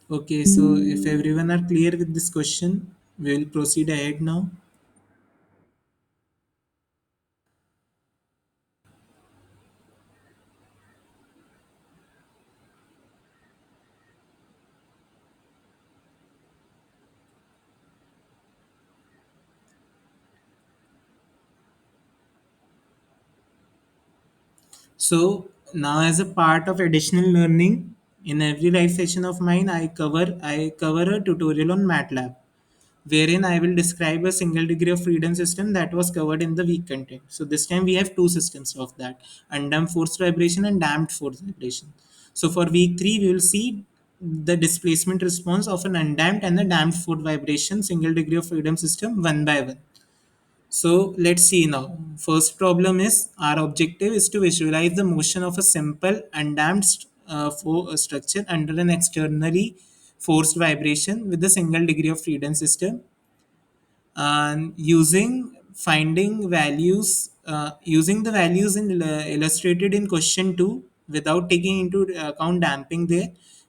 Okay, so if everyone are clear with this question, we will proceed ahead now. So now as a part of additional learning, in every live session of mine I cover a tutorial on MATLAB, wherein I will describe a single degree of freedom system that was covered in the week content. So this time we have two systems of that: undamped forced vibration and damped forced vibration. So for week 3, we will see the displacement response of an undamped and a damped forced vibration single degree of freedom system one by one. So let's see now. First problem is, our objective is to visualize the motion of a simple undamped structure under an externally forced vibration with a single degree of freedom system, and using the values illustrated in question 2 without taking into account damping there.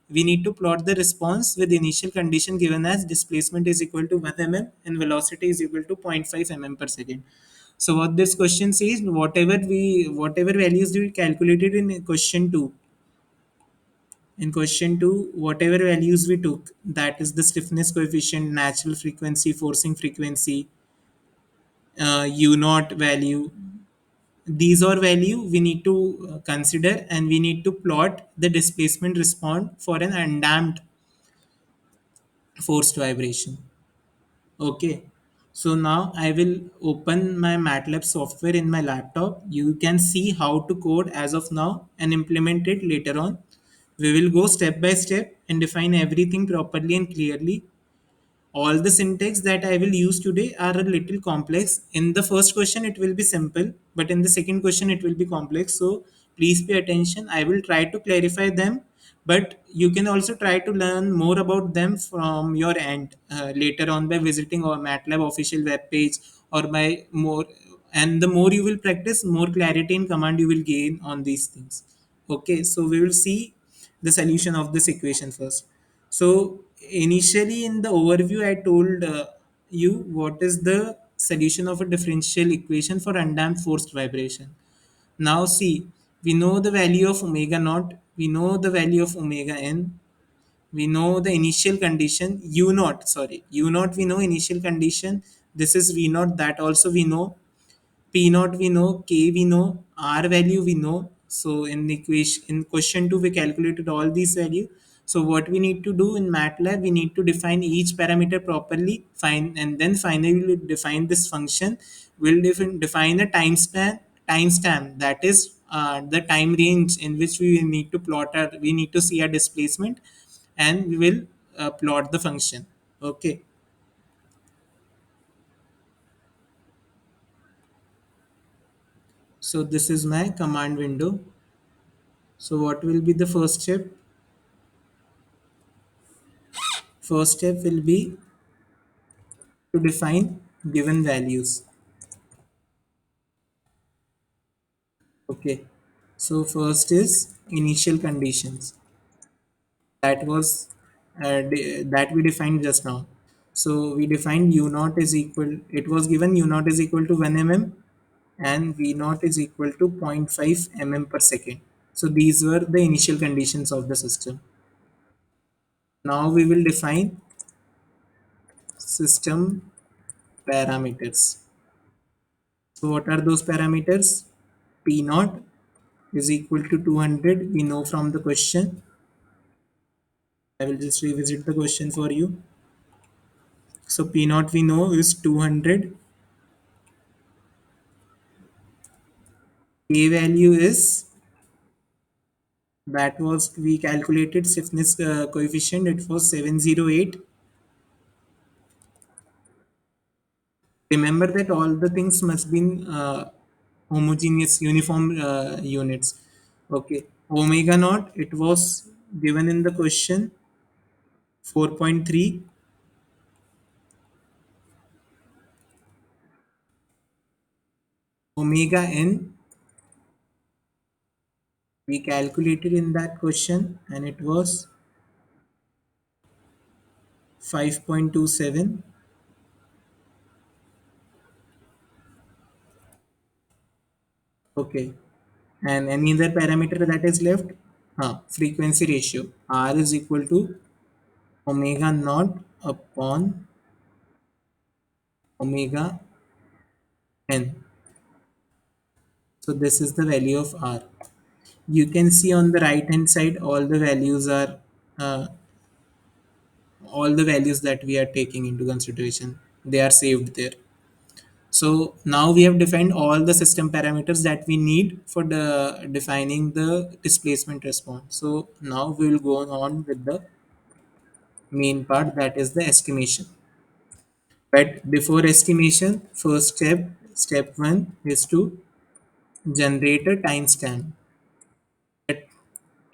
We need to plot the response with initial condition given as displacement is equal to 1 mm and velocity is equal to 0.5 mm per second. So what this question says, whatever values we calculated in question 2, whatever values we took, that is the stiffness coefficient, natural frequency, forcing frequency, u naught value, these are value we need to consider, and we need to plot the displacement response for an undamped forced vibration. Okay, so now I will open my MATLAB software in my laptop. You can see how to code as of now and implement it later on. We will go step by step and define everything properly and clearly. All the syntax that I will use today are a little complex. In the first question, it will be simple, but in the second question, it will be complex. So please pay attention. I will try to clarify them, but you can also try to learn more about them from your end later on by visiting our MATLAB official web page or by more. And the more you will practice, more clarity in command you will gain on these things. Okay, so we will see the solution of this equation first. So initially in the overview, I told you what is the solution of a differential equation for undamped forced vibration. Now see, we know the value of omega naught, we know the value of omega n, we know the initial condition u naught, sorry, u naught we know initial condition, this is v naught, that also we know. P naught we know, K we know, R value we know. So in the equation in question 2 we calculated all these value. So what we need to do in MATLAB, we need to define each parameter properly, find, and then finally we'll define this function. We'll define a timestamp, that is the time range in which we need to we need to see our displacement, and we will plot the function. Okay. So this is my command window. So what will be the first step? First step will be to define given values. Okay. So first is initial conditions. That was that we defined just now. So we defined u naught is equal. It was given u naught is equal to 1 mm and v naught is equal to 0.5 mm per second. So these were the initial conditions of the system. Now we will define system parameters. So what are those parameters? P naught is equal to 200. We know from the question. I will just revisit the question for you. So P naught we know is 200. K value is, that was, we calculated stiffness coefficient. It was 708. Remember that all the things must be in homogeneous uniform units. Okay. Omega naught, it was given in the question 4.3. Omega n we calculated in that question, and it was 5.27. Okay. And any other parameter that is left? Frequency ratio. R is equal to omega naught upon omega n. So this is the value of R. You can see on the right hand side uh, all the values that we are taking into consideration, they are saved there. So now we have defined all the system parameters that we need for the defining the displacement response. So now we will go on with the main part, that is the estimation. But before estimation, first step one is to generate a timestamp, a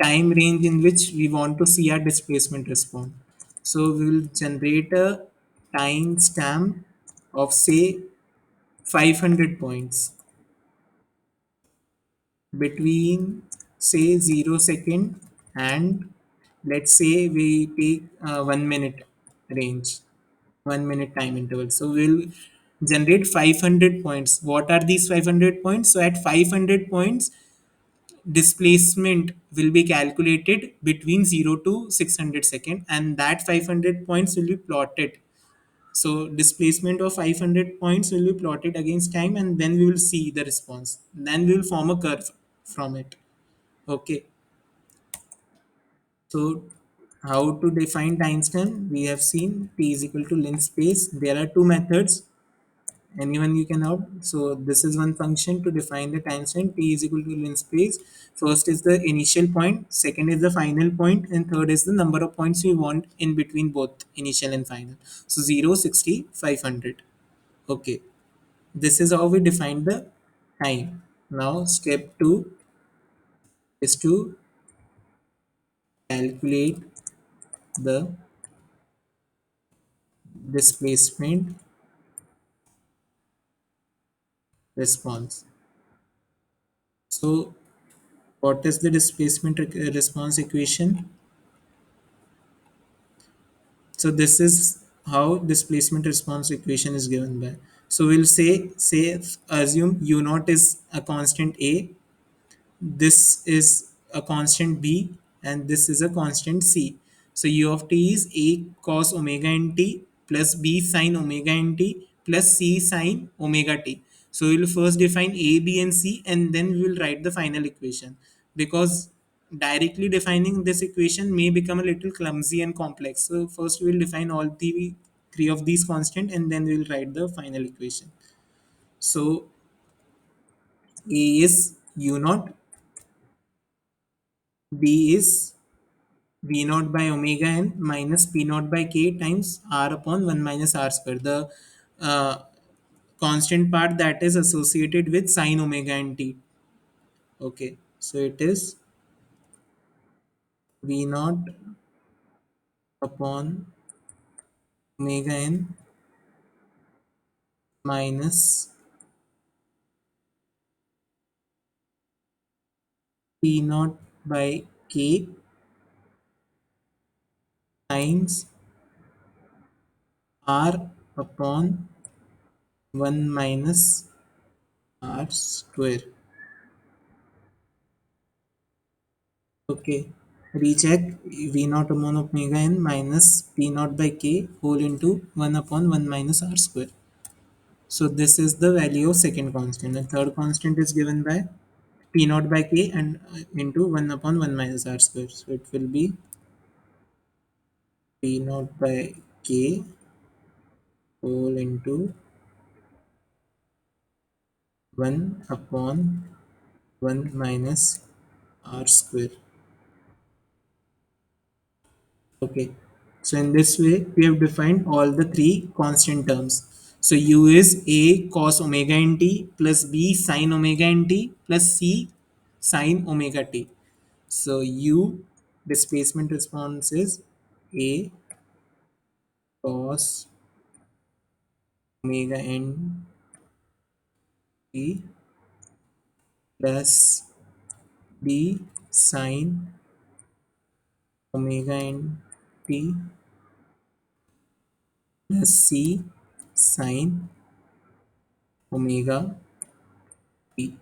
time range in which we want to see our displacement response. So we will generate a timestamp of say 500 points between say 0 second and let's say we take 1 minute range, 1 minute time interval. So we'll generate 500 points. What are these 500 points? So at 500 points, displacement will be calculated between 0 to 600 second, and that 500 points will be plotted. So displacement of 500 points will be plotted against time, and then we will see the response. Then we will form a curve from it. Okay. So how to define timestamp? We have seen t is equal to length space. There are two methods. Anyone you can out. So this is one function to define the timestamp. T is equal to length space. First is the initial point, second is the final point, and third is the number of points we want in between both initial and final. So 0, 60, 500. Okay. This is how we define the time. Now step 2 is to calculate the displacement response. So what is the response equation? So this is how displacement response equation is given by. So we'll say assume u naught is a constant a, this is a constant b, and this is a constant c. So u of t is a cos omega n t plus b sin omega n t plus c sin omega t. So we will first define a, b, and c, and then we will write the final equation, because directly defining this equation may become a little clumsy and complex. So first we will define all the three of these constant, and then we will write the final equation. So a is u naught, b is v naught by omega n minus p naught by k times r upon 1 minus r square, the uh, constant part that is associated with sine omega n t. Okay, so it is v naught upon omega n minus p naught by k times r upon 1 minus r square. Okay, recheck v naught upon omega n minus p naught by k whole into 1 upon 1 minus r square. So this is the value of second constant. The third constant is given by p naught by k and into 1 upon 1 minus r square. So it will be p naught by k whole into 1 upon 1 minus r square. Okay. So in this way, we have defined all the three constant terms. So u is a cos omega n t plus b sin omega n t plus c sin omega t. So u displacement response is a cos omega n t plus b sin omega n t plus c sin omega t.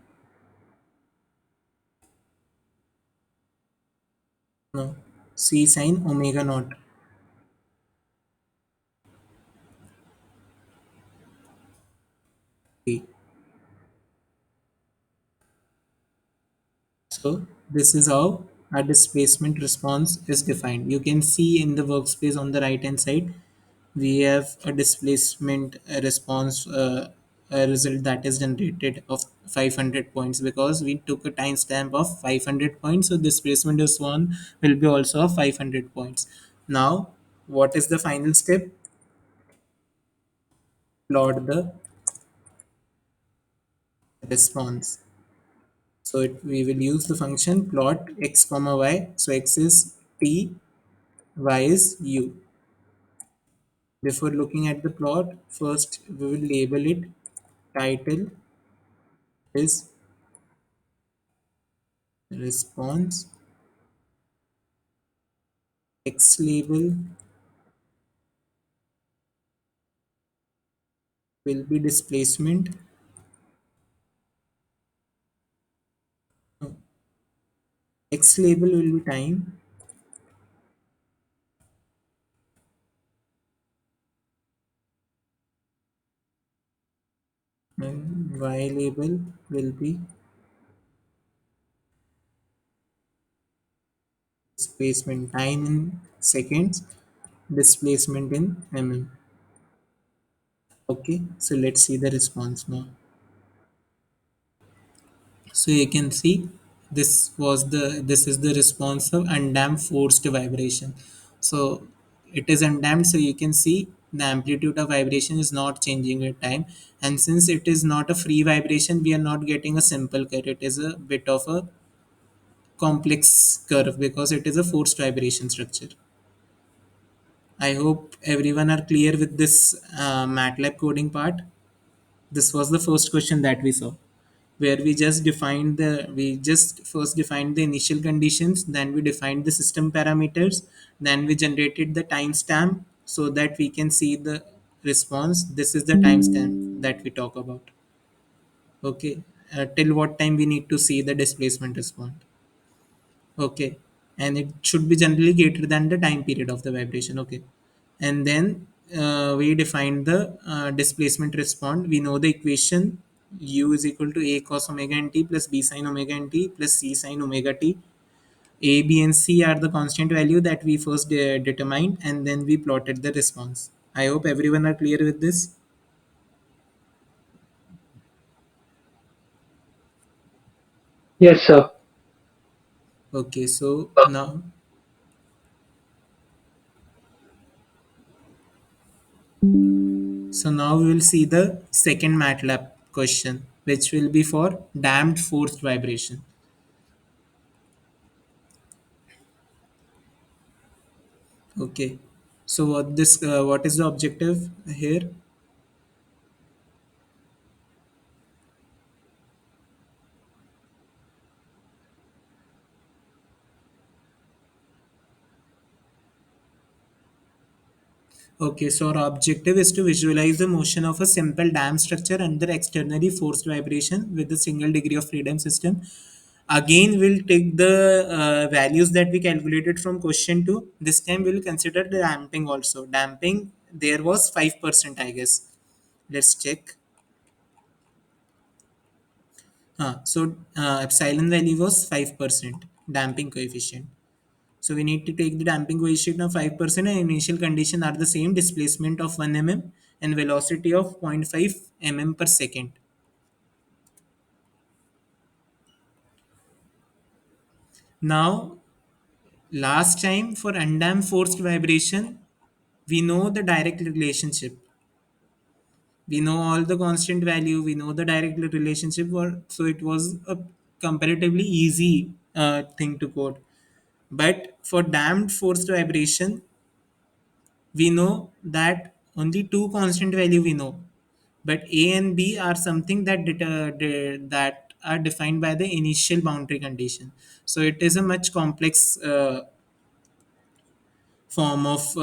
No, c sin omega naught t. So this is how a displacement response is defined. You can see in the workspace on the right hand side, we have a displacement response, a result that is generated of 500 points because we took a timestamp of 500 points. So displacement response will be also of 500 points. Now, what is the final step? Plot the response. So we will use the function plot x comma y. So x is t, y is u. Before looking at the plot, first we will label it. Title is response. X label will be displacement. No, X label will be time, and Y label will be displacement. Time in seconds, displacement in mm. Okay, so let's see the response now. So you can see this is the response of undamped forced vibration. So it is undamped, so you can see the amplitude of vibration is not changing with time. And since it is not a free vibration, we are not getting a simple curve. It is a bit of a complex curve because it is a forced vibration structure. I hope everyone are clear with this MATLAB coding part. This was the first question that we saw, where we just first defined the initial conditions, then we defined the system parameters, then we generated the timestamp so that we can see the response. This is the timestamp that we talk about. Okay, till what time we need to see the displacement response. Okay, and it should be generally greater than the time period of the vibration. Okay, and then we define the displacement response. We know the equation u is equal to a cos omega nt plus b sin omega nt plus c sin omega t. A, B, and C are the constant value that we first determined, and then we plotted the response. I hope everyone are clear with this. Yes, sir. Okay, so now we will see the second MATLAB question, which will be for damped forced vibration. Okay, so what is the objective here? Okay, so our objective is to visualize the motion of a simple dam structure under externally forced vibration with a single degree of freedom system. Again, we'll take the values that we calculated from question 2. This time we'll consider the damping also. Damping, there was 5%, I guess. Let's check. Epsilon value was 5%, damping coefficient. So we need to take the damping coefficient of 5% and initial condition are the same, displacement of 1 mm and velocity of 0.5 mm per second. Now, last time for undamped forced vibration, we know the direct relationship. We know all the constant value, we know the direct relationship, so it was a comparatively easy thing to code. But for damped forced vibration, we know that only two constant value we know, but a and b are something that are defined by the initial boundary condition. So it is a much complex form of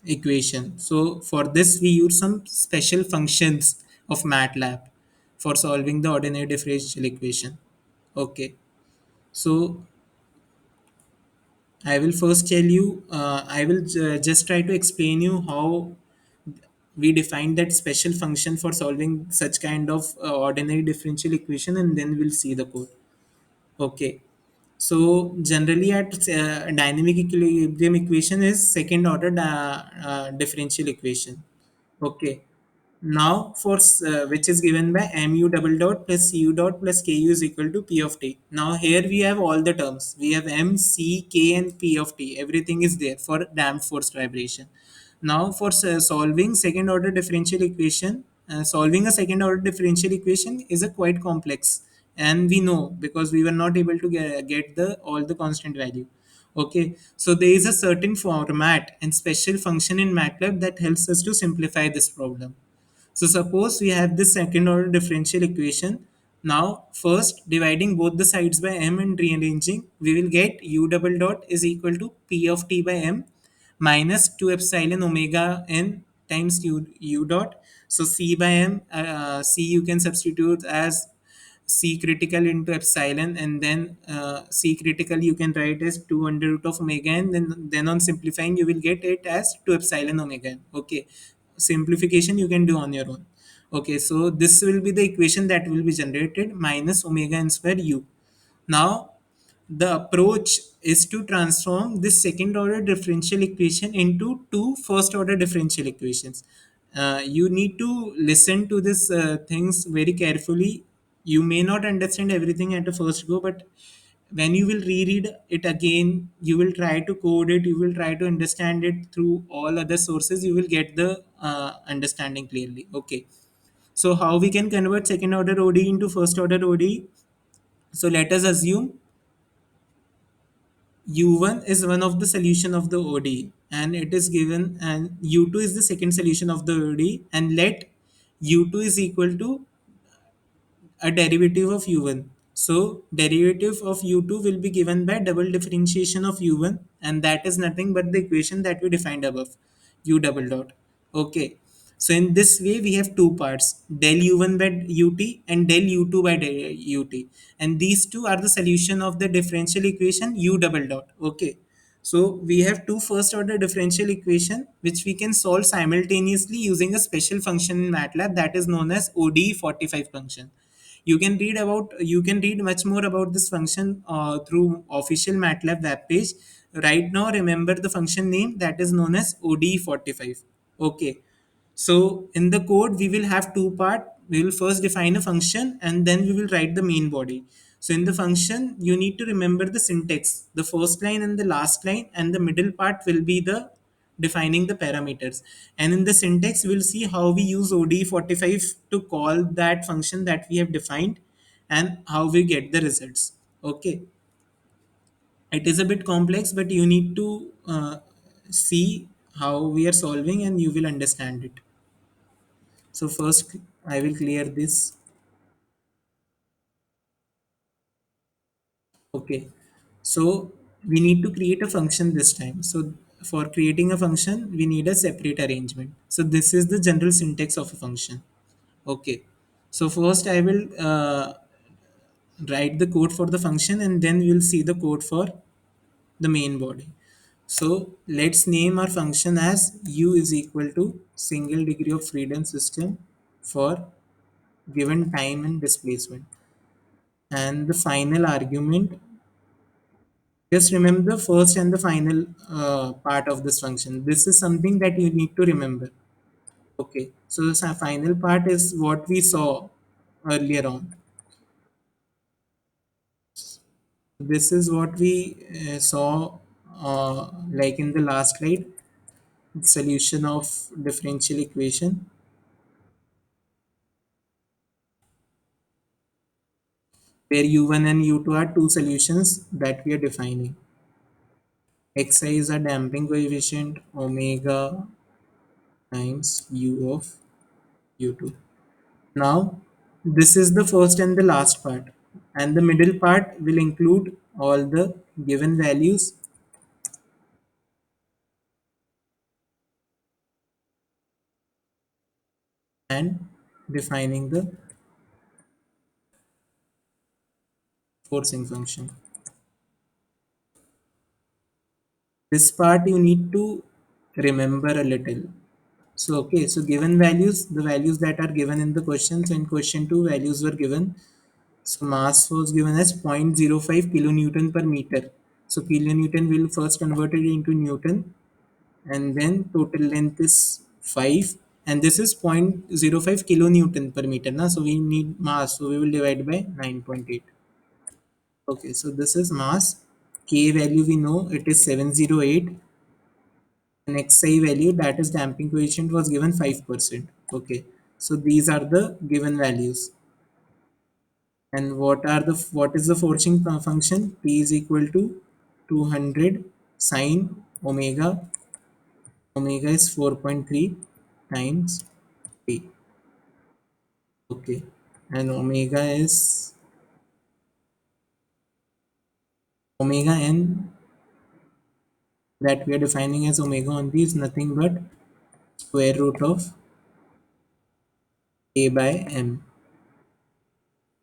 equation. So for this we use some special functions of MATLAB for solving the ordinary differential equation. Okay, so I will first tell you, I will just try to explain you how we define that special function for solving such kind of ordinary differential equation, and then we'll see the code. Okay. So generally at dynamic equilibrium equation is second order differential equation. Okay. Now for which is given by mu double dot plus cu dot plus ku is equal to p of t. Now here we have all the terms. We have m, c, k and p of t. Everything is there for damped forced vibration. Now for solving second order differential equation, solving a second order differential equation is a quite complex, and we know because we were not able to get the all the constant value. Okay, so there is a certain format and special function in MATLAB that helps us to simplify this problem. So suppose we have this second order differential equation. Now first dividing both the sides by m and rearranging, we will get u double dot is equal to p of t by m minus 2 epsilon omega n times u dot. So c by m, c you can substitute as c critical into epsilon, and then c critical you can write as 2 under root of omega n, then on simplifying you will get it as 2 epsilon omega n. Okay, simplification you can do on your own. Okay, so this will be the equation that will be generated minus omega n square u. Now the approach is to transform this second order differential equation into two first order differential equations. You need to listen to this things very carefully. You may not understand everything at the first go, but when you will reread it again, you will try to code it, you will try to understand it through all other sources, you will get the understanding clearly. Okay, so how we can convert second order ODE into first order ODE? So let us assume U1 is one of the solution of the ODE, and it is given, and U2 is the second solution of the ODE, and let U2 is equal to a derivative of u1. So derivative of u2 will be given by double differentiation of u1, and that is nothing but the equation that we defined above, u double dot. Okay. So in this way we have two parts, del u1 by ut and del u2 by ut, and these two are the solution of the differential equation u double dot. Okay. So we have two first order differential equation which we can solve simultaneously using a special function in MATLAB that is known as ODE45 function. You can read much more about this function through official MATLAB web page. Right now remember the function name that is known as ODE45. Okay, so in the code we will have two part. We will first define a function and then we will write the main body. So in the function you need to remember the syntax, the first line and the last line, and the middle part will be the defining the parameters. And in the syntax we'll see how we use ODE45 to call that function that we have defined and how we get the results. Okay, it is a bit complex, but you need to see how we are solving and you will understand it. So first I will clear this. Okay. So we need to create a function this time. So for creating a function, we need a separate arrangement. So this is the general syntax of a function. Okay. So first I will write the code for the function and then we'll see the code for the main body. So let's name our function as u is equal to single degree of freedom system for given time and displacement. And the final argument, just remember the first and the final part of this function. This is something that you need to remember. Okay, so the final part is what we saw earlier on. This is what we saw like in the last slide, solution of differential equation, where u1 and u2 are two solutions that we are defining. Xi is a damping coefficient, omega times u of u2. Now, this is the first and the last part, and the middle part will include all the given values and defining the forcing function. This part you need to remember a little. So, okay, so given values, the values that are given in the question. So, in question 2, values were given So mass was given as 0.05 kilonewton per meter. So kilonewton will first convert it into newton, and then total length is 5, and this is 0.05 kilonewton per meter. Na? So we need mass, so we will divide by 9.8. Okay, so this is mass. K value we know it is 708, and xi value, that is damping coefficient, was given 5%. Okay, so these are the given values. And what is the forcing function? P is equal to 200 sine omega. Omega is 4.3 times P. Okay, and omega n that we are defining as omega only is nothing but square root of a by m.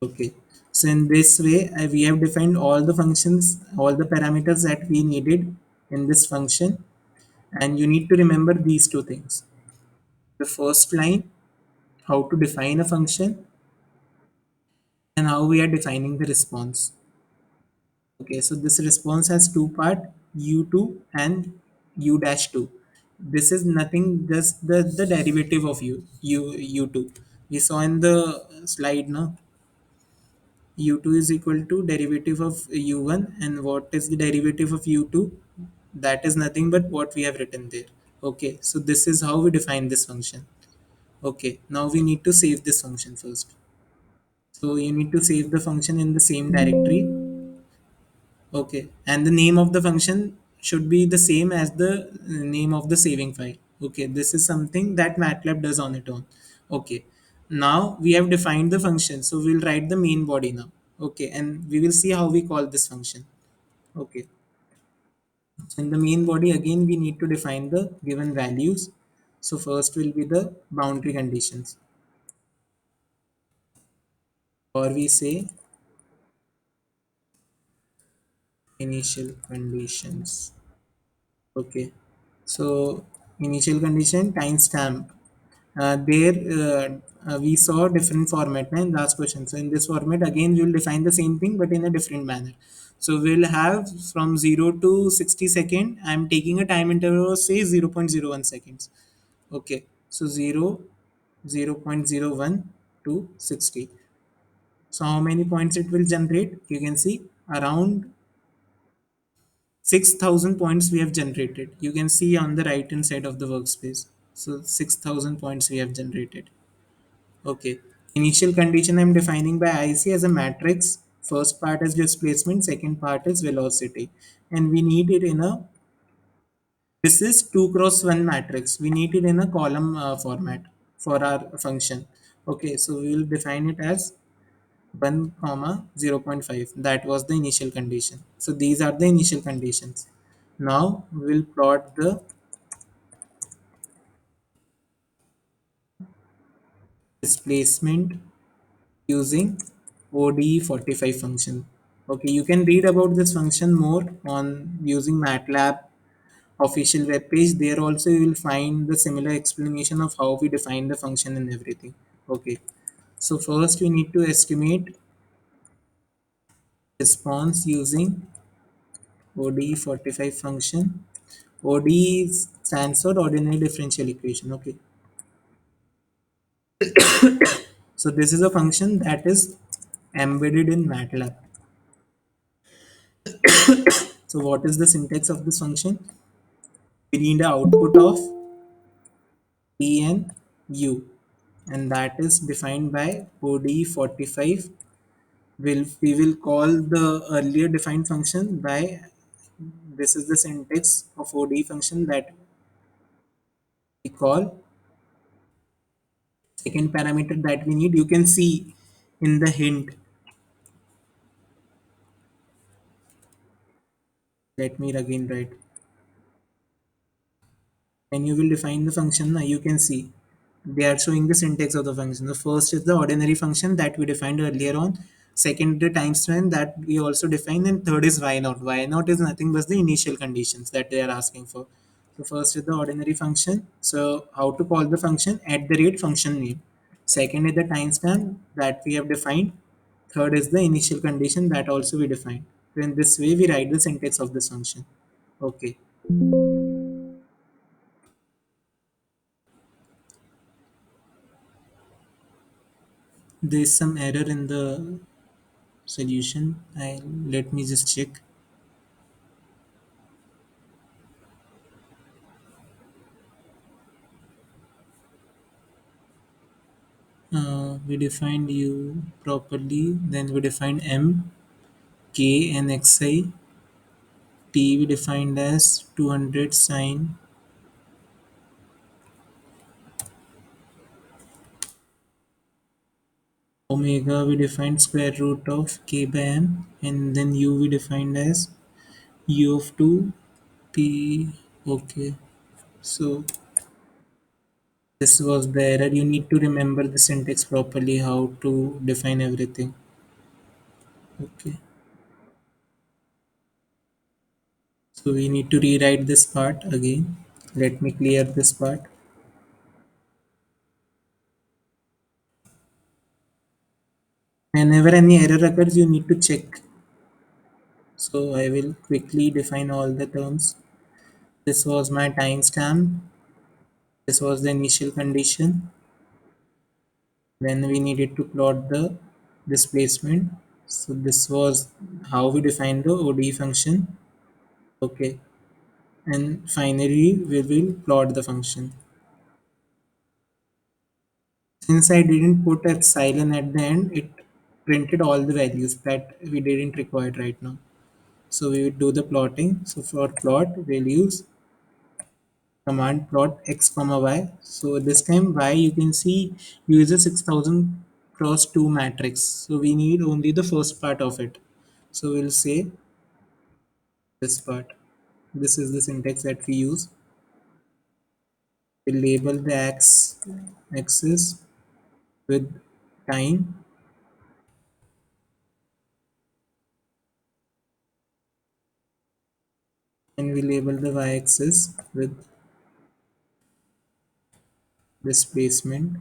Okay, so in this way we have defined all the functions, all the parameters that we needed in this function, and you need to remember these two things. The first line, how to define a function, and how we are defining the response. Okay, so this response has two part, u2 and u dash 2. This is nothing, just the derivative of u2. We saw in the slide now, u2 is equal to derivative of u1, and what is the derivative of u2? That is nothing but what we have written there. Okay, so this is how we define this function. Okay, now we need to save this function first. So you need to save the function in the same directory. Okay, and the name of the function should be the same as the name of the saving file. Okay, this is something that MATLAB does on its own. Okay, now we have defined the function, so we'll write the main body now. Okay, and we will see how we call this function. Okay, so in the main body again we need to define the given values. So first will be the boundary conditions, or we say initial conditions. Okay, so initial condition timestamp. There we saw different format in last question. So in this format again we will define the same thing but in a different manner. So we'll have from 0 to 60 second. I'm taking a time interval of say 0.01 seconds. Okay, so 0.01 to 60. So how many points it will generate? You can see around 6,000 points we have generated. You can see on the right hand side of the workspace. So 6,000 points we have generated. Okay. Initial condition I'm defining by IC as a matrix. First part is displacement, second part is velocity. And we need it in a, this is 2 cross 1 matrix. We need it in a column format for our function. Okay, so we will define it as 1 comma 0.5. That was the initial condition. So these are the initial conditions. Now we will plot the displacement using ODE45 function. Okay, you can read about this function more on using MATLAB official web page. There also you will find the similar explanation of how we define the function and everything. Okay, so first we need to estimate response using ODE45 function. ODE stands for ordinary differential equation. Okay, so this is a function that is embedded in MATLAB. So what is the syntax of this function? We need the output of P and U, and that is defined by ODE45. We will call the earlier defined function by, this is the syntax of ODE function that we call. Second parameter that we need, you can see in the hint. Let me again write. And you will define the function. Now you can see they are showing the syntax of the function. The first is the ordinary function that we defined earlier on. Second, the time span that we also defined, and third is y naught. Y naught is nothing but the initial conditions that they are asking for. So first is the ordinary function. So how to call the function? At the rate function name. Second is the timestamp that we have defined. Third is the initial condition that also we define. So in this way, we write the syntax of this function. Okay. There is some error in the solution. Let me just check. We defined u properly. Then we defined m, k, and xi. T we defined as 200 sine omega. We defined square root of k by m, and then u we defined as u of 2 p. Okay. So this was the error. You need to remember the syntax properly, how to define everything. Okay. So we need to rewrite this part again. Let me clear this part. Whenever any error occurs, you need to check. So I will quickly define all the terms. This was my timestamp. This was the initial condition. Then we needed to plot the displacement. So this was how we define the ODE function. Okay. And finally, we will plot the function. Since I didn't put epsilon at the end, it printed all the values that we didn't require right now. So we would do the plotting. So for plot, we'll use command plot x comma y. So this time y, you can see, uses 6000 cross 2 matrix. So we need only the first part of it. So we'll say this part. This is the syntax that we use. We'll label the axis with time, and we label the y-axis with displacement.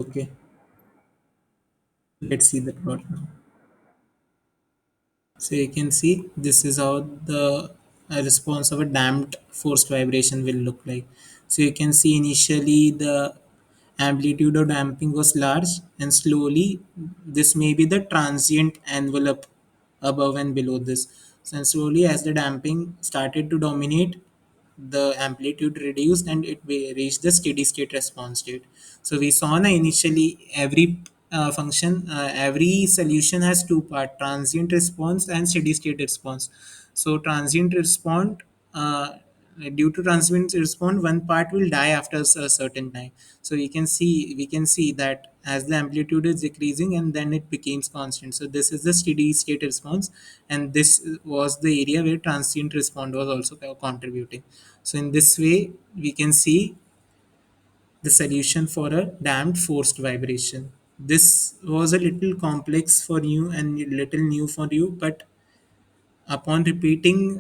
Okay, let's see the plot now. So you can see this is how the response of a damped forced vibration will look like. So you can see initially the amplitude of damping was large, and slowly this may be the transient envelope above and below this. So and slowly as the damping started to dominate, the amplitude reduced and it reached the steady state response state. So we saw na initially every function, every solution has two part: transient response and steady state response. So transient response, due to transient response, one part will die after a certain time. So we can see that as the amplitude is decreasing and then it becomes constant. So this is the steady state response, and this was the area where transient response was also contributing. So in this way, we can see the solution for a damped forced vibration. This was a little complex for you and a little new for you, but upon repeating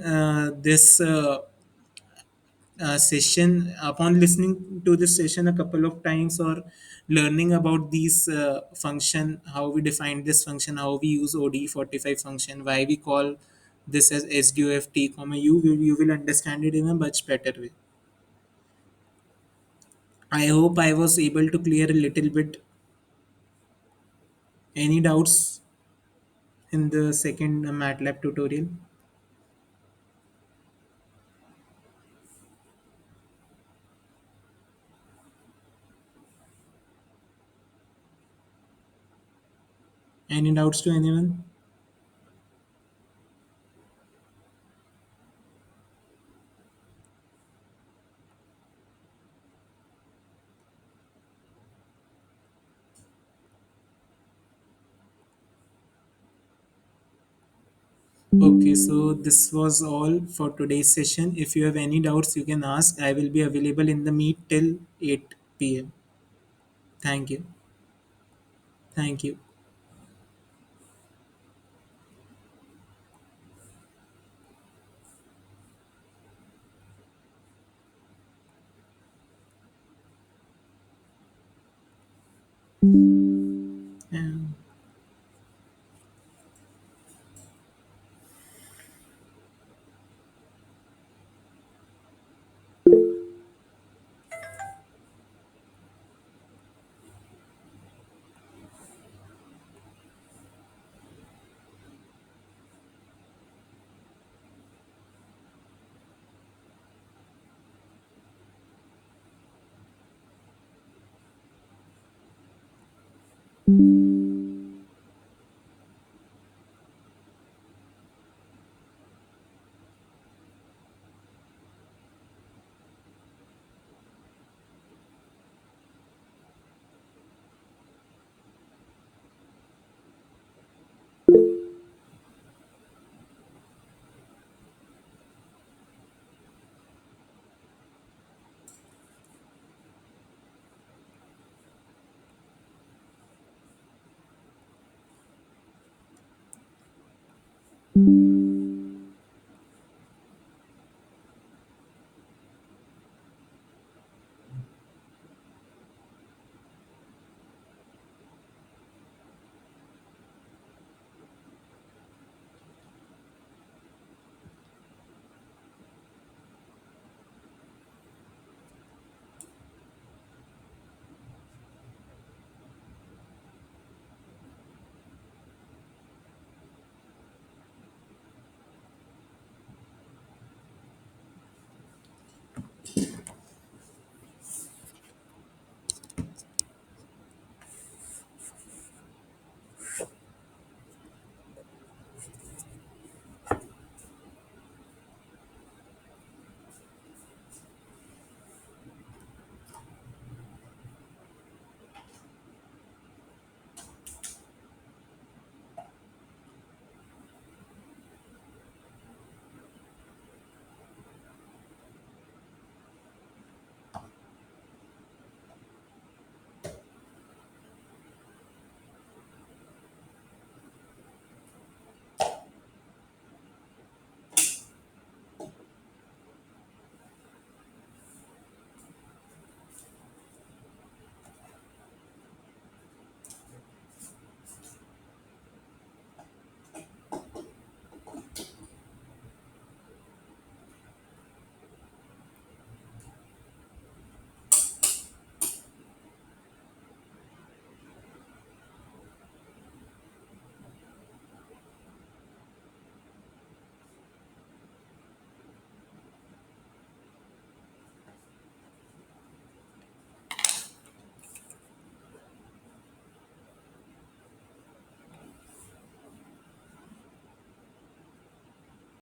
this session, upon listening to this session a couple of times, or learning about these function, how we define this function, how we use ODE45 function, why we call this as SDOF t comma u, you will understand it in a much better way. I hope I was able to clear a little bit. Any doubts in the second MATLAB tutorial? Any doubts to anyone? Okay, so this was all for today's session. If you have any doubts, you can ask. I will be available in the meet till 8 p.m. Thank you. Thank you.